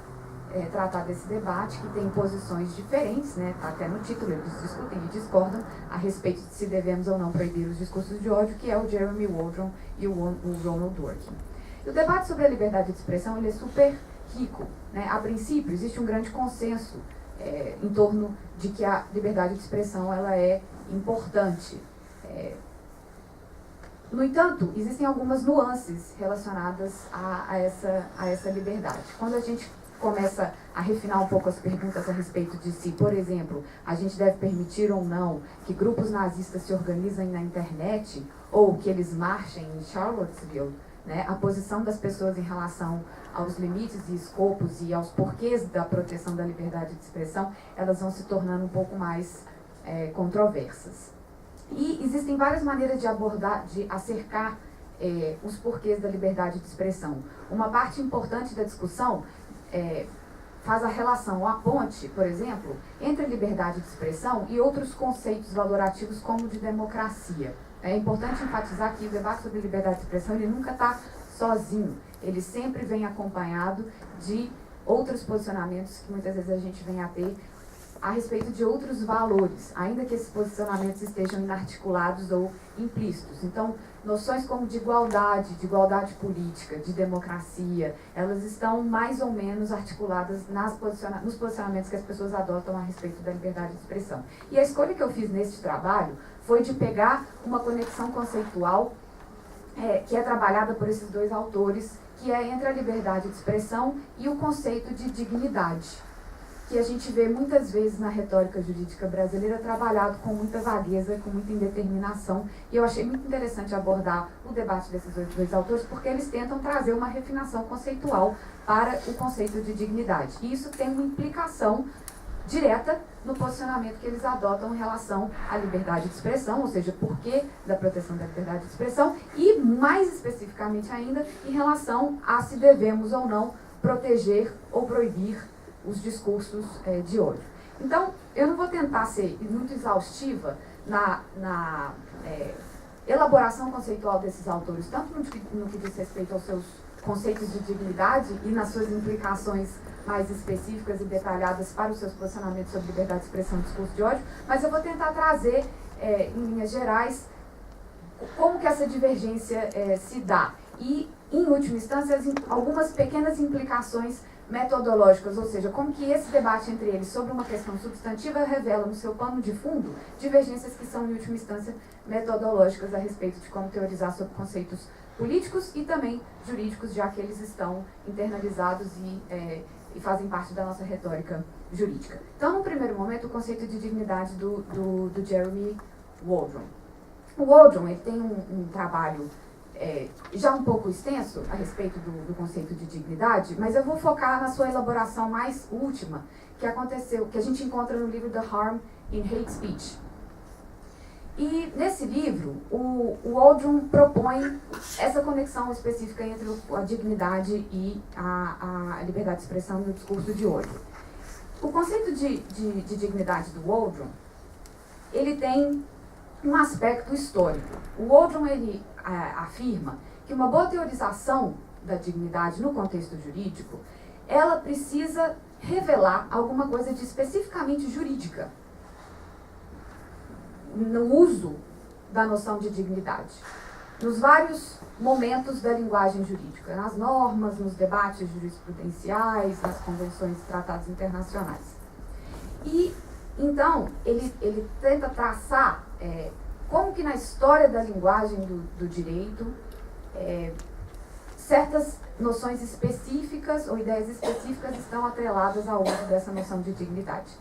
tratar desse debate, que tem posições diferentes, né? Tá até no título, eles discutem e discordam a respeito de se devemos ou não proibir os discursos de ódio, que é o Jeremy Waldron e o Ronald Dworkin. E o debate sobre a liberdade de expressão ele é super rico, né? A princípio, existe um grande consenso em torno de que a liberdade de expressão ela é importante. No entanto, existem algumas nuances relacionadas a essa liberdade. Quando a gente começa a refinar um pouco as perguntas a respeito de se, por exemplo, a gente deve permitir ou não que grupos nazistas se organizem na internet ou que eles marchem em Charlottesville, né, a posição das pessoas em relação aos limites e escopos e aos porquês da proteção da liberdade de expressão, elas vão se tornando um pouco mais controversas. E existem várias maneiras de abordar, de acercar os porquês da liberdade de expressão. Uma parte importante da discussão faz a relação, a ponte, por exemplo, entre a liberdade de expressão e outros conceitos valorativos como o de democracia. É importante enfatizar que o debate sobre liberdade de expressão ele nunca está sozinho, ele sempre vem acompanhado de outros posicionamentos que muitas vezes a gente vem a ter a respeito de outros valores, ainda que esses posicionamentos estejam inarticulados ou implícitos. Então, noções como de igualdade política, de democracia, elas estão mais ou menos articuladas nos posicionamentos que as pessoas adotam a respeito da liberdade de expressão. E a escolha que eu fiz neste trabalho foi de pegar uma conexão conceitual que é trabalhada por esses 2 autores, que é entre a liberdade de expressão e o conceito de dignidade, que a gente vê muitas vezes na retórica jurídica brasileira trabalhado com muita vagueza, com muita indeterminação. E eu achei muito interessante abordar o debate desses 2 autores, porque eles tentam trazer uma refinação conceitual para o conceito de dignidade. E isso tem uma implicação direta no posicionamento que eles adotam em relação à liberdade de expressão, ou seja, por que da proteção da liberdade de expressão, e mais especificamente ainda em relação a se devemos ou não proteger ou proibir os discursos de ódio. Então, eu não vou tentar ser muito exaustiva na elaboração conceitual desses autores, tanto no que diz respeito aos seus conceitos de dignidade e nas suas implicações mais específicas e detalhadas para os seus posicionamentos sobre liberdade de expressão e discurso de ódio, mas eu vou tentar trazer, em linhas gerais, como que essa divergência se dá. E, em última instância, algumas pequenas implicações metodológicas, ou seja, como que esse debate entre eles sobre uma questão substantiva revela no seu pano de fundo divergências que são, em última instância, metodológicas a respeito de como teorizar sobre conceitos políticos e também jurídicos, já que eles estão internalizados e e fazem parte da nossa retórica jurídica. Então, no primeiro momento, o conceito de dignidade do Jeremy Waldron. O Waldron ele tem um trabalho já um pouco extenso a respeito do conceito de dignidade, mas eu vou focar na sua elaboração mais última, que aconteceu, que a gente encontra no livro The Harm in Hate Speech. E nesse livro, o Waldron propõe essa conexão específica entre a dignidade e a liberdade de expressão no discurso de hoje. O conceito de dignidade do Waldron, ele tem um aspecto histórico. O Waldron ele afirma que uma boa teorização da dignidade no contexto jurídico, ela precisa revelar alguma coisa de especificamente jurídica no uso da noção de dignidade, nos vários momentos da linguagem jurídica, nas normas, nos debates jurisprudenciais, nas convenções e tratados internacionais. E, então, ele tenta traçar como que na história da linguagem do direito, certas noções específicas ou ideias específicas estão atreladas ao uso dessa noção de dignidade.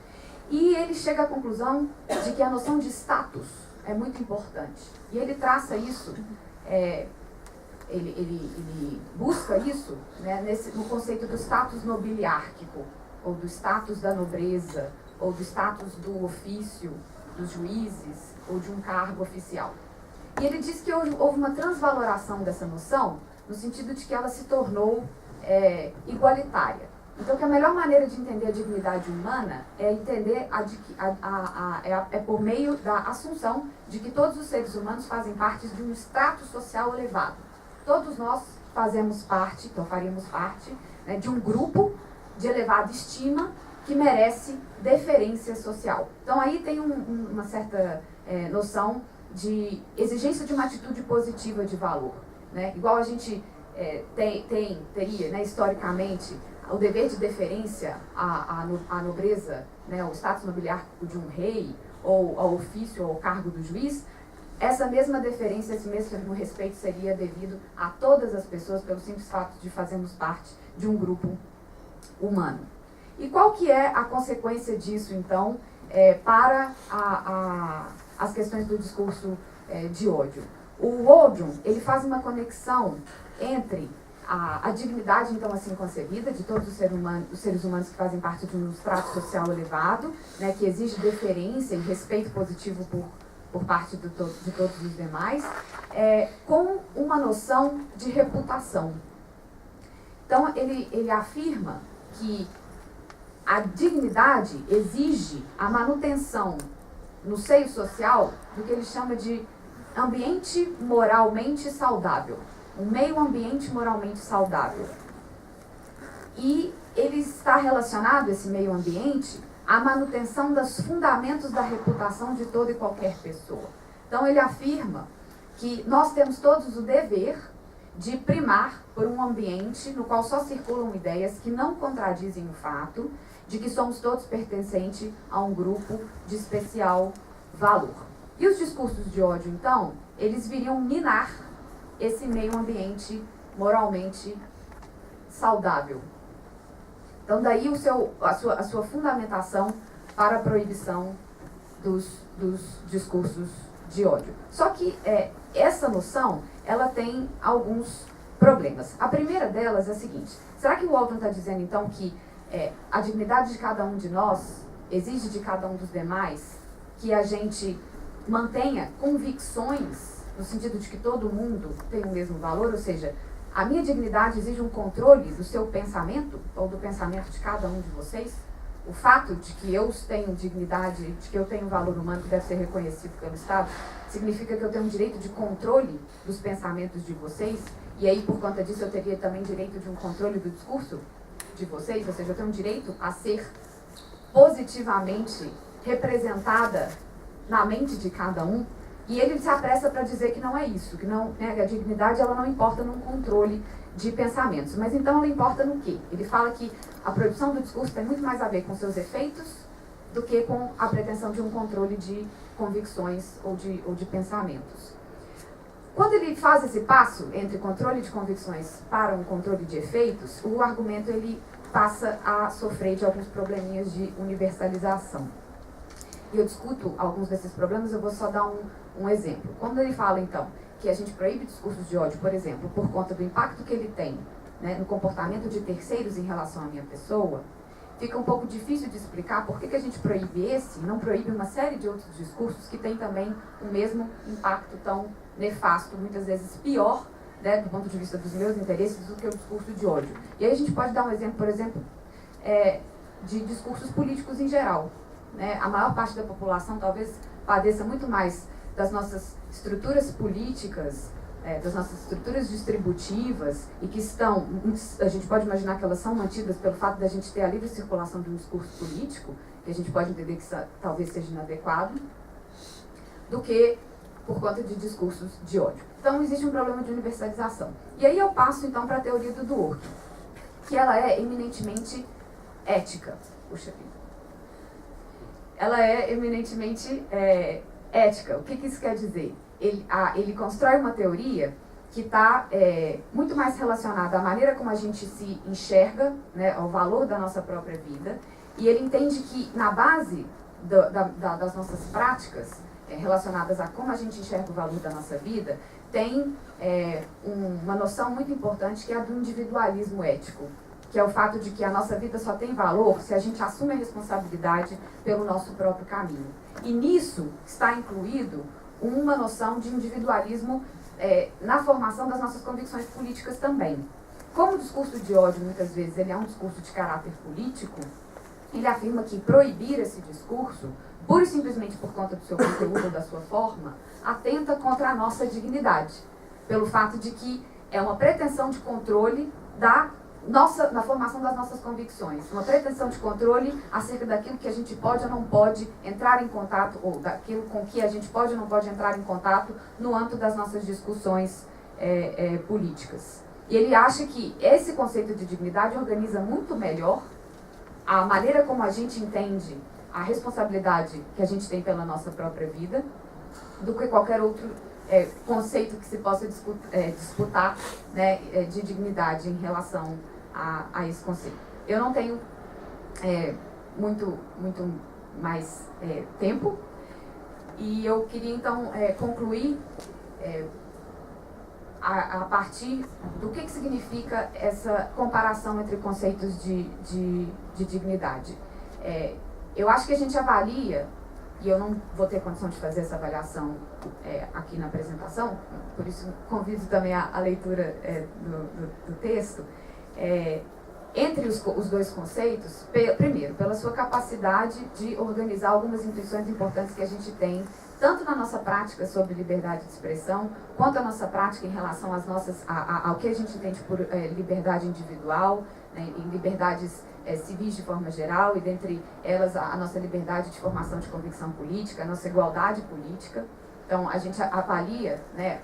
E ele chega à conclusão de que a noção de status é muito importante. E ele traça isso, ele busca isso, né, no conceito do status nobiliárquico, ou do status da nobreza, ou do status do ofício, dos juízes, ou de um cargo oficial. E ele diz que houve uma transvaloração dessa noção, no sentido de que ela se tornou igualitária. Então, que a melhor maneira de entender a dignidade humana é entender por meio da assunção de que todos os seres humanos fazem parte de um estrato social elevado. Todos nós fazemos parte, então faríamos parte, né, de um grupo de elevada estima que merece deferência social. Então, aí tem uma certa noção de exigência de uma atitude positiva de valor, né? Igual a gente teria, né, historicamente, o dever de deferência à nobreza, né, ao status nobiliárquico de um rei, ou ao ofício ou ao cargo do juiz, essa mesma deferência, esse mesmo respeito seria devido a todas as pessoas pelo simples fato de fazermos parte de um grupo humano. E qual que é a consequência disso, então, para as questões do discurso de ódio? O Waldron, ele faz uma conexão entre a dignidade, então, assim concebida, de todos os seres humanos que fazem parte de um estrato social elevado, né, que exige deferência e respeito positivo por parte de todos os demais, com uma noção de reputação. Então, ele afirma que a dignidade exige a manutenção no seio social do que ele chama de ambiente moralmente saudável. Um meio ambiente moralmente saudável. E ele está relacionado, esse meio ambiente, à manutenção dos fundamentos da reputação de toda e qualquer pessoa. Então ele afirma que nós temos todos o dever de primar por um ambiente no qual só circulam ideias que não contradizem o fato de que somos todos pertencentes a um grupo de especial valor. E os discursos de ódio, então, eles viriam minar esse meio ambiente moralmente saudável. Então, daí a sua fundamentação para a proibição dos discursos de ódio. Só que essa noção, ela tem alguns problemas. A primeira delas é a seguinte: será que o Waldron está dizendo, então, que a dignidade de cada um de nós exige de cada um dos demais que a gente mantenha convicções, no sentido de que todo mundo tem o mesmo valor, ou seja, a minha dignidade exige um controle do seu pensamento, ou do pensamento de cada um de vocês? O fato de que eu tenho dignidade, de que eu tenho valor humano que deve ser reconhecido pelo Estado, significa que eu tenho um direito de controle dos pensamentos de vocês, e aí, por conta disso, eu teria também direito de um controle do discurso de vocês, ou seja, eu tenho um direito a ser positivamente representada na mente de cada um. E ele se apressa para dizer que não é isso, que não, né, a dignidade ela não importa num controle de pensamentos. Mas então ela importa no quê? Ele fala que a proibição do discurso tem muito mais a ver com seus efeitos do que com a pretensão de um controle de convicções ou de pensamentos. Quando ele faz esse passo entre controle de convicções para um controle de efeitos, o argumento ele passa a sofrer de alguns probleminhas de universalização. E eu discuto alguns desses problemas, eu vou só dar um exemplo. Quando ele fala, então, que a gente proíbe discursos de ódio, por exemplo, por conta do impacto que ele tem, né, no comportamento de terceiros em relação à minha pessoa, fica um pouco difícil de explicar por que a gente proíbe esse e não proíbe uma série de outros discursos que têm também o mesmo impacto tão nefasto, muitas vezes pior, né, do ponto de vista dos meus interesses, do que o discurso de ódio. E aí a gente pode dar um exemplo, por exemplo, de discursos políticos em geral. Né? A maior parte da população talvez padeça muito mais das nossas estruturas políticas, das nossas estruturas distributivas, e que estão, a gente pode imaginar que elas são mantidas pelo fato da gente ter a livre circulação de um discurso político, que a gente pode entender que talvez seja inadequado, do que por conta de discursos de ódio. Então, existe um problema de universalização. E aí eu passo, então, para a teoria do Dworkin, que ela é eminentemente ética. Puxa vida. Ela é eminentemente ética. O que isso quer dizer? Ele constrói uma teoria que está muito mais relacionada à maneira como a gente se enxerga, né, ao valor da nossa própria vida, e ele entende que na base das nossas práticas relacionadas a como a gente enxerga o valor da nossa vida, tem uma noção muito importante que é a do individualismo ético, que é o fato de que a nossa vida só tem valor se a gente assume a responsabilidade pelo nosso próprio caminho. E nisso está incluído uma noção de individualismo na formação das nossas convicções políticas também. Como o discurso de ódio, muitas vezes, ele é um discurso de caráter político, ele afirma que proibir esse discurso, pura e simplesmente por conta do seu conteúdo ou da sua forma, atenta contra a nossa dignidade, pelo fato de que é uma pretensão de controle na formação das nossas convicções, uma pretensão de controle acerca daquilo que a gente pode ou não pode entrar em contato, ou daquilo com que a gente pode ou não pode entrar em contato no âmbito das nossas discussões políticas. E ele acha que esse conceito de dignidade organiza muito melhor a maneira como a gente entende a responsabilidade que a gente tem pela nossa própria vida do que qualquer outro conceito que se possa disputar, né, de dignidade em relação a esse conceito. Eu não tenho muito mais tempo e eu queria então concluir a partir do que significa essa comparação entre conceitos de dignidade. Eu acho que a gente avalia, e eu não vou ter condição de fazer essa avaliação aqui na apresentação, por isso convido também a leitura do texto, entre os dois conceitos, primeiro, pela sua capacidade de organizar algumas intuições importantes que a gente tem, tanto na nossa prática sobre liberdade de expressão, quanto a nossa prática em relação ao que a gente entende por liberdade individual, né, em liberdades civis de forma geral, e dentre elas a nossa liberdade de formação de convicção política, a nossa igualdade política. Então, a gente avalia, né,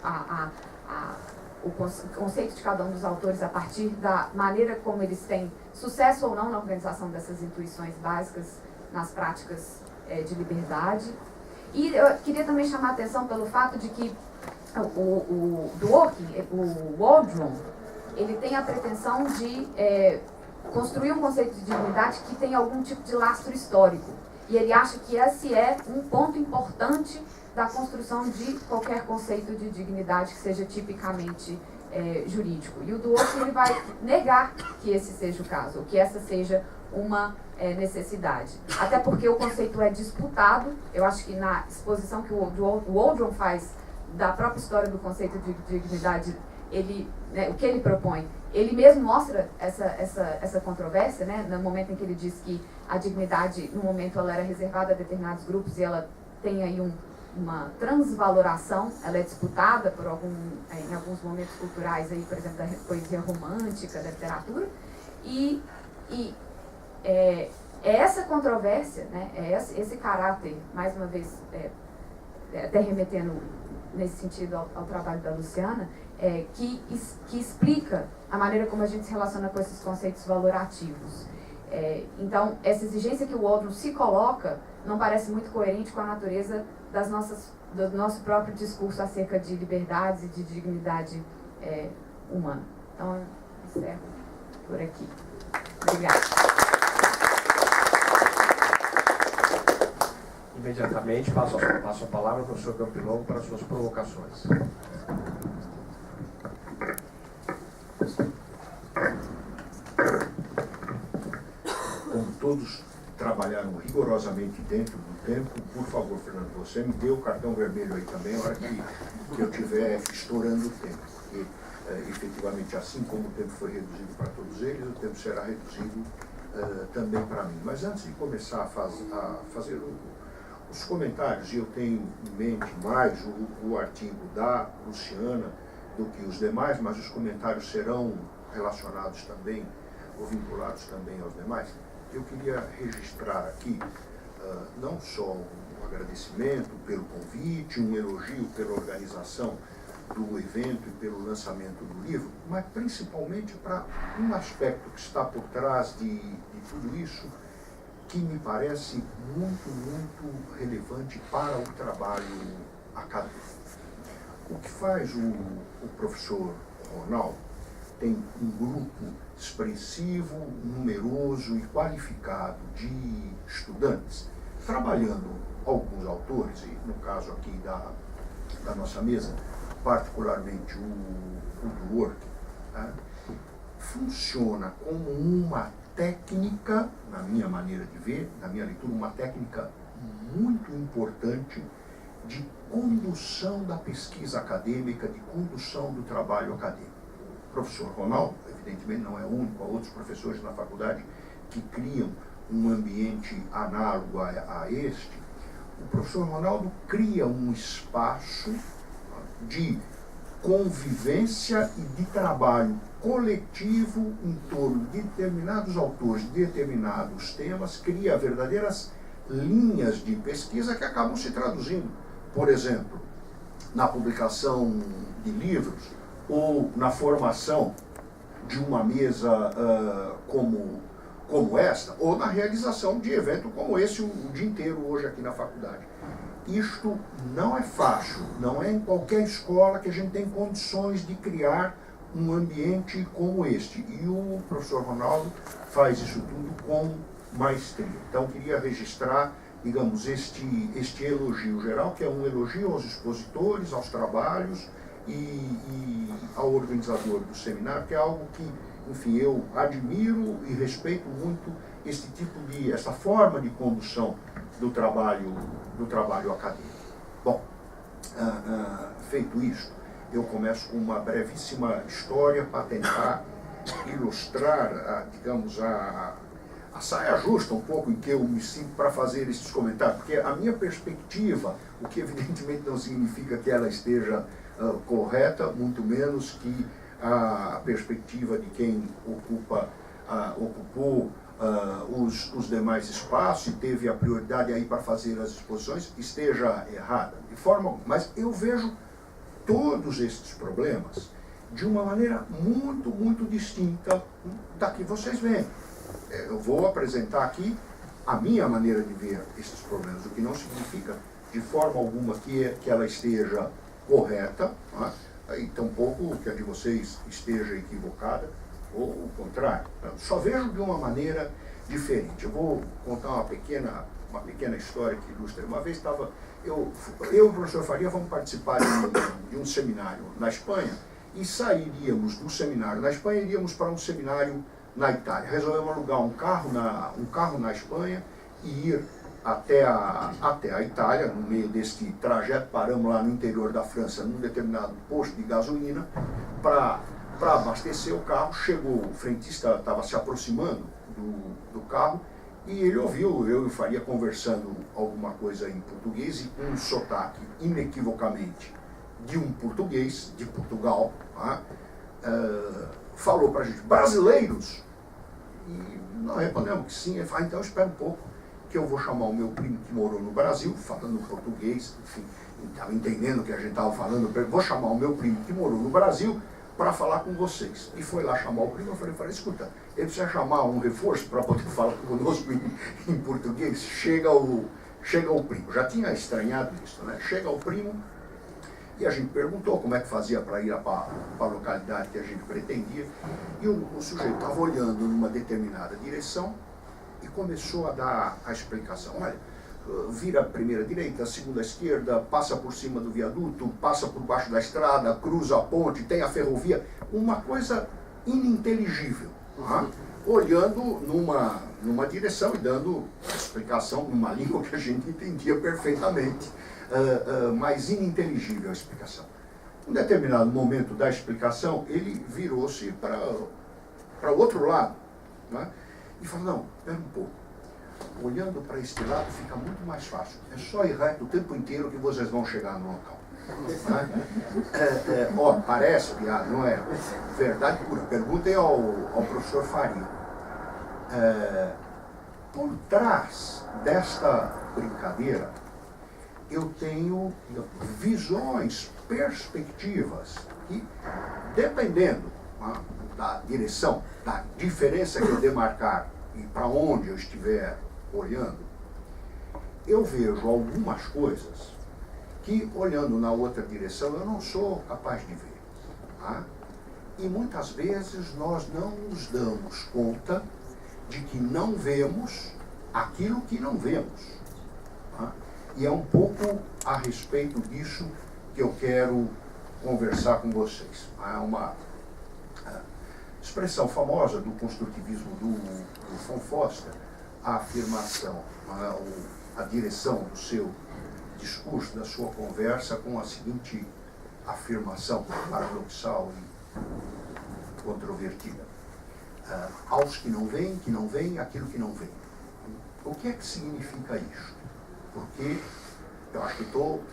o conceito de cada um dos autores a partir da maneira como eles têm sucesso ou não na organização dessas intuições básicas nas práticas de liberdade. E eu queria também chamar a atenção pelo fato de que o Dworkin, o Waldron, ele tem a pretensão de construir um conceito de dignidade que tem algum tipo de lastro histórico. E ele acha que esse é um ponto importante da construção de qualquer conceito de dignidade que seja tipicamente jurídico. E o Dworkin, ele vai negar que esse seja o caso, ou que essa seja uma necessidade. Até porque o conceito é disputado. Eu acho que na exposição que o Waldron faz da própria história do conceito de dignidade, o que ele propõe, ele mesmo mostra essa controvérsia, né, no momento em que ele diz que a dignidade, no momento, ela era reservada a determinados grupos e ela tem aí uma transvaloração, ela é disputada em alguns momentos culturais, aí, por exemplo, da poesia romântica, da literatura, e é essa controvérsia, né, esse caráter, mais uma vez, até remetendo nesse sentido ao trabalho da Luciana, que explica a maneira como a gente se relaciona com esses conceitos valorativos. Então, essa exigência que o Waldron se coloca não parece muito coerente com a natureza do nosso próprio discurso acerca de liberdades e de dignidade humana. Então, eu encerro por aqui. Obrigada. Imediatamente passo a palavra ao professor Campilongo para suas provocações. Como todos trabalharam rigorosamente dentro do tempo, por favor, Fernando, você me dê o cartão vermelho aí também, na hora que eu estiver estourando o tempo. Porque, efetivamente, assim como o tempo foi reduzido para todos eles, o tempo será reduzido também para mim. Mas antes de começar a fazer os comentários, e eu tenho em mente mais o artigo da Luciana do que os demais, mas os comentários serão relacionados também, ou vinculados também aos demais, eu queria registrar aqui não só um agradecimento pelo convite, um elogio pela organização do evento e pelo lançamento do livro, mas principalmente para um aspecto que está por trás de tudo isso, que me parece muito relevante para o trabalho acadêmico. O que faz o professor Ronaldo tem um grupo expressivo, numeroso e qualificado de estudantes, trabalhando alguns autores, e no caso aqui da nossa mesa, particularmente o Dworkin, né, funciona como uma técnica, na minha maneira de ver, na minha leitura, uma técnica muito importante de condução da pesquisa acadêmica, de condução do trabalho acadêmico. O professor Ronaldo, evidentemente, não é único, há outros professores na faculdade que criam um ambiente análogo a este. O professor Ronaldo cria um espaço de convivência e de trabalho coletivo em torno de determinados autores, de determinados temas, cria verdadeiras linhas de pesquisa que acabam se traduzindo, por exemplo, na publicação de livros ou na formação de uma mesa como esta, ou na realização de evento como esse o dia inteiro hoje aqui na faculdade. Isto não é fácil, não é em qualquer escola que a gente tem condições de criar um ambiente como este. E o professor Ronaldo faz isso tudo com maestria. Então, queria registrar, digamos, este elogio geral, que é um elogio aos expositores, aos trabalhos e ao organizador do seminário, que é algo que, enfim, eu admiro e respeito muito essa forma de condução do trabalho acadêmico. Bom, feito isto, eu começo com uma brevíssima história para tentar ilustrar, digamos, a saia justa um pouco em que eu me sinto para fazer esses comentários, porque a minha perspectiva, o que evidentemente não significa que ela esteja correta, muito menos que a perspectiva de quem ocupou os demais espaços e teve a prioridade aí para fazer as exposições esteja errada, de forma alguma. Mas eu vejo todos estes problemas de uma maneira muito distinta da que vocês veem. Eu vou apresentar aqui a minha maneira de ver esses problemas, o que não significa de forma alguma que ela esteja correta, né? E tampouco que a de vocês esteja equivocada, ou o contrário. Eu só vejo de uma maneira diferente. Eu vou contar uma pequena história que ilustra. Uma vez eu e o professor Faria vamos participar de um seminário na Espanha, e sairíamos do seminário na Espanha e iríamos para um seminário na Itália. Resolvemos alugar um carro na Espanha e ir até a Itália. No meio deste trajeto, paramos lá no interior da França, num determinado posto de gasolina, para abastecer o carro. Chegou, o frentista estava se aproximando do carro, e ele ouviu eu e o Faria conversando alguma coisa em português, e com um sotaque inequivocamente de um português, de Portugal, tá? Falou para a gente: brasileiros? E nós respondemos que sim. Ele falou: então espera um pouco, que eu vou chamar o meu primo que morou no Brasil, falando português, enfim, estava entendendo o que a gente estava falando. Vou chamar o meu primo que morou no Brasil para falar com vocês. E foi lá chamar o primo. Eu falei: escuta, ele precisa chamar um reforço para poder falar conosco em português. Chega o primo. Já tinha estranhado isso, né? Chega o primo E a gente perguntou como é que fazia para ir para a localidade que a gente pretendia. E o sujeito estava olhando numa determinada direção e começou a dar a explicação. Olha, vira a primeira direita, a segunda esquerda, passa por cima do viaduto, passa por baixo da estrada, cruza a ponte, tem a ferrovia. Uma coisa ininteligível. Olhando numa direção e dando explicação numa língua que a gente entendia perfeitamente, mas ininteligível a explicação. Em um determinado momento da explicação, ele virou-se para o outro lado, né? E falou, não, espera um pouco, olhando para este lado fica muito mais fácil, é só ir reto o tempo inteiro que vocês vão chegar no local. Parece piada, não é? Verdade pura. Perguntem ao professor Faria. Por trás desta brincadeira, eu tenho visões, perspectivas, que, dependendo da direção, da diferença que eu demarcar e para onde eu estiver olhando, eu vejo algumas coisas que, olhando na outra direção, eu não sou capaz de ver. E muitas vezes nós não nos damos conta de que não vemos aquilo que não vemos. E é um pouco a respeito disso que eu quero conversar com vocês. É uma expressão famosa do construtivismo do von Foster, a afirmação, a direção do seu discurso, da sua conversa, com a seguinte afirmação paradoxal e controvertida. Aos que não veem aquilo que não veem. O que é que significa isso? Porque eu acho que estou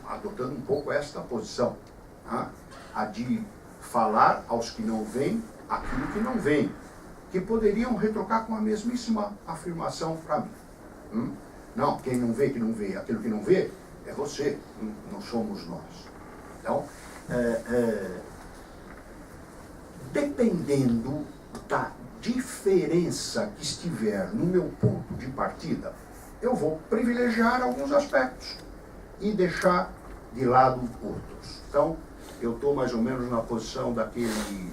adotando um pouco esta posição, a de falar aos que não veem aquilo que não veem, que poderiam retrocar com a mesmíssima afirmação para mim. Não, quem não vê, que não vê, aquilo que não vê, é você, não somos nós. Então, dependendo da diferença que estiver no meu ponto de partida, eu vou privilegiar alguns aspectos e deixar de lado outros. Então, eu estou mais ou menos na posição daquele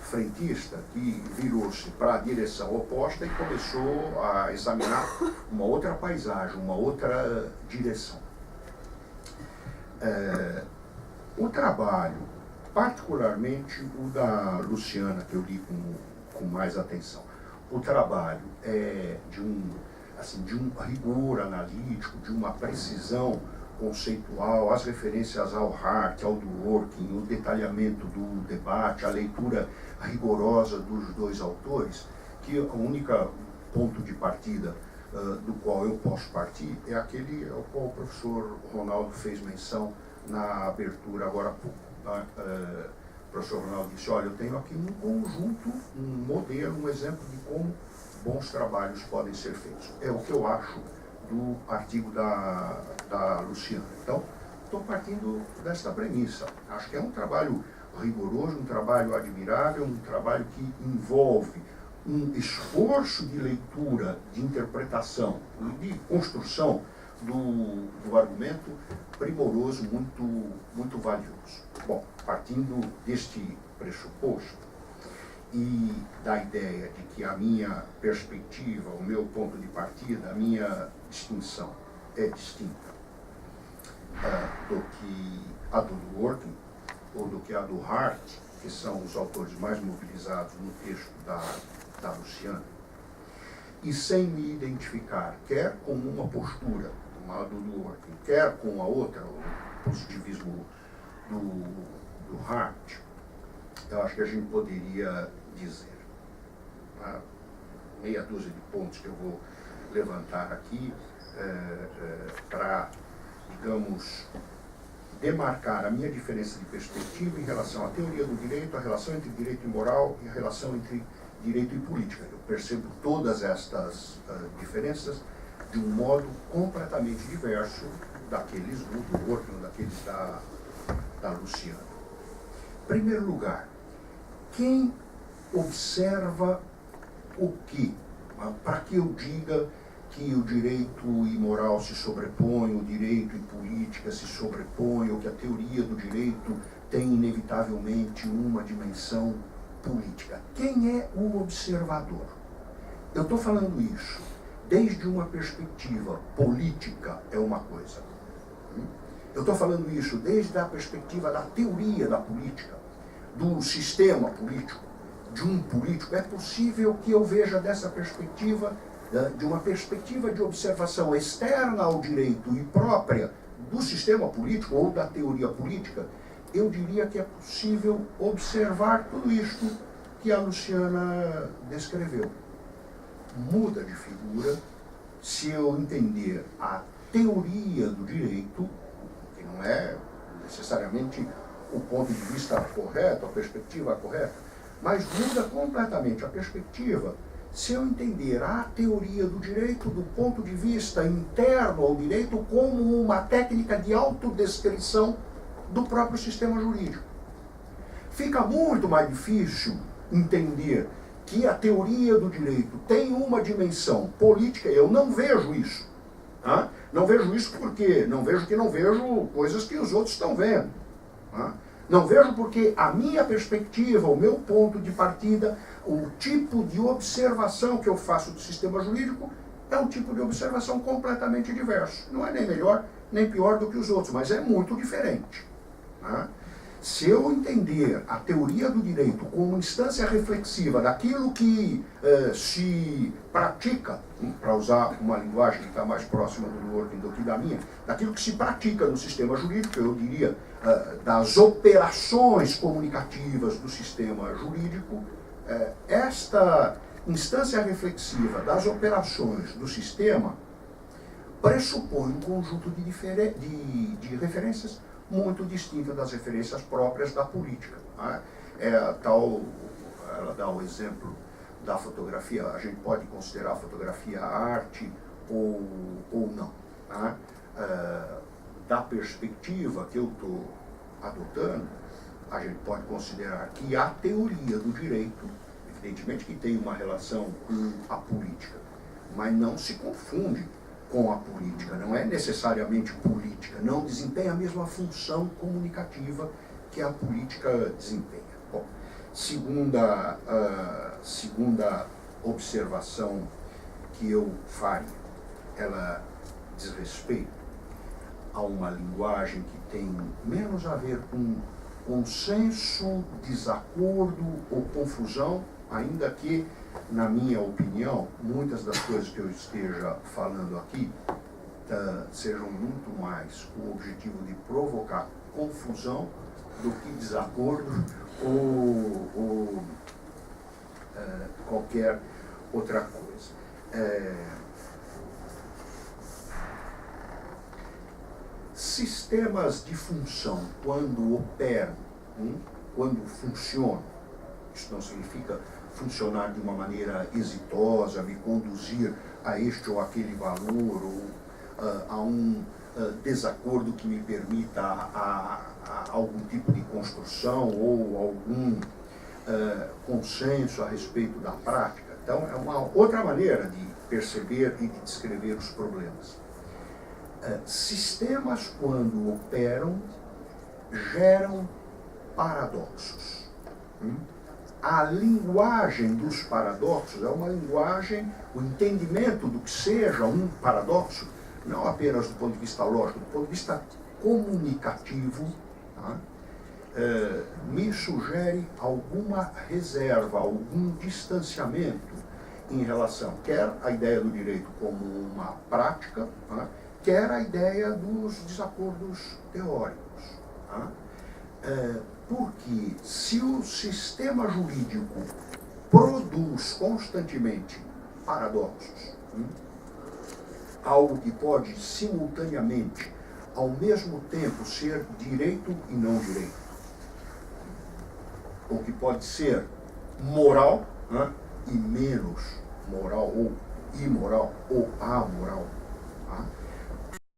frentista que virou-se para a direção oposta e começou a examinar uma outra paisagem, uma outra direção. O trabalho, particularmente o da Luciana, que eu li com mais atenção, o trabalho é de um rigor analítico, de uma precisão conceitual, as referências ao Hart, ao Dworkin, o detalhamento do debate, a leitura rigorosa dos dois autores, que o único ponto de partida do qual eu posso partir é aquele ao qual o professor Ronaldo fez menção na abertura agora há pouco. O professor Ronaldo disse, olha, eu tenho aqui um conjunto, um modelo, um exemplo de como bons trabalhos podem ser feitos. É o que eu acho do artigo da Luciana. Então, estou partindo desta premissa. Acho que é um trabalho rigoroso, um trabalho admirável, um trabalho que envolve um esforço de leitura, de interpretação e de construção do argumento primoroso, muito valioso. Bom, partindo deste pressuposto e da ideia de que a minha perspectiva, o meu ponto de partida, a minha distinção é distinta do que a do Dworkin ou do que a do Hart, que são os autores mais mobilizados no texto da Luciana, e sem me identificar quer com uma postura, uma do Dworkin, quer com a outra, o positivismo do Hart, eu acho que a gente poderia dizer, meia dúzia de pontos que eu vou levantar aqui para, digamos, demarcar a minha diferença de perspectiva em relação à teoria do direito, a relação entre direito e moral e a relação entre direito e política. Eu percebo todas estas diferenças de um modo completamente diverso daqueles do Dworkin, daqueles da Luciana. Em primeiro lugar, quem observa o que? Para que eu diga que o direito e moral se sobrepõem, o direito e política se sobrepõem, ou que a teoria do direito tem inevitavelmente uma dimensão política. Quem é o observador? Eu estou falando isso desde uma perspectiva política, é uma coisa. Eu estou falando isso desde a perspectiva da teoria da política, do sistema político, de um político. É possível que eu veja dessa perspectiva, de uma perspectiva de observação externa ao direito e própria do sistema político ou da teoria política, eu diria que é possível observar tudo isto que a Luciana descreveu. Muda de figura se eu entender a teoria do direito, que não é necessariamente o ponto de vista correto, a perspectiva correta, mas muda completamente a perspectiva se eu entender a teoria do direito do ponto de vista interno ao direito como uma técnica de autodescrição do próprio sistema jurídico. Fica muito mais difícil entender que a teoria do direito tem uma dimensão política. Eu não vejo isso. Tá? Não vejo isso porque não vejo coisas que os outros estão vendo. Tá? Não vejo porque a minha perspectiva, o meu ponto de partida, o tipo de observação que eu faço do sistema jurídico é um tipo de observação completamente diverso. Não é nem melhor nem pior do que os outros, mas é muito diferente. Tá? Se eu entender a teoria do direito como instância reflexiva daquilo que se pratica, para usar uma linguagem que está mais próxima do Dworkin do que da minha, daquilo que se pratica no sistema jurídico, eu diria, das operações comunicativas do sistema jurídico, esta instância reflexiva das operações do sistema pressupõe um conjunto de referências muito distinta das referências próprias da política. Tá? Ela dá o exemplo da fotografia, a gente pode considerar a fotografia arte ou não. Tá? Da perspectiva que eu estou adotando, a gente pode considerar que a teoria do direito, evidentemente que tem uma relação com a política, mas não se confunde com a política, não é necessariamente política, não desempenha a mesma função comunicativa que a política desempenha. Bom, segunda observação que eu faria, ela diz respeito a uma linguagem que tem menos a ver com consenso, desacordo ou confusão, ainda que, na minha opinião, muitas das coisas que eu esteja falando aqui sejam muito mais com o objetivo de provocar confusão do que desacordo ou qualquer outra coisa. Sistemas de função, quando operam, quando funcionam, isso não significa funcionar de uma maneira exitosa, me conduzir a este ou aquele valor, ou a um desacordo que me permita a algum tipo de construção ou algum consenso a respeito da prática. Então, é uma outra maneira de perceber e de descrever os problemas. Sistemas, quando operam, geram paradoxos. A linguagem dos paradoxos é uma linguagem, o entendimento do que seja um paradoxo, não apenas do ponto de vista lógico, do ponto de vista comunicativo, tá? Me sugere alguma reserva, algum distanciamento em relação, quer a ideia do direito como uma prática, tá? Quer a ideia dos desacordos teóricos. Tá? Porque se o sistema jurídico produz constantemente paradoxos, algo que pode simultaneamente, ao mesmo tempo, ser direito e não direito, ou que pode ser moral e menos moral, ou imoral, ou amoral, tá?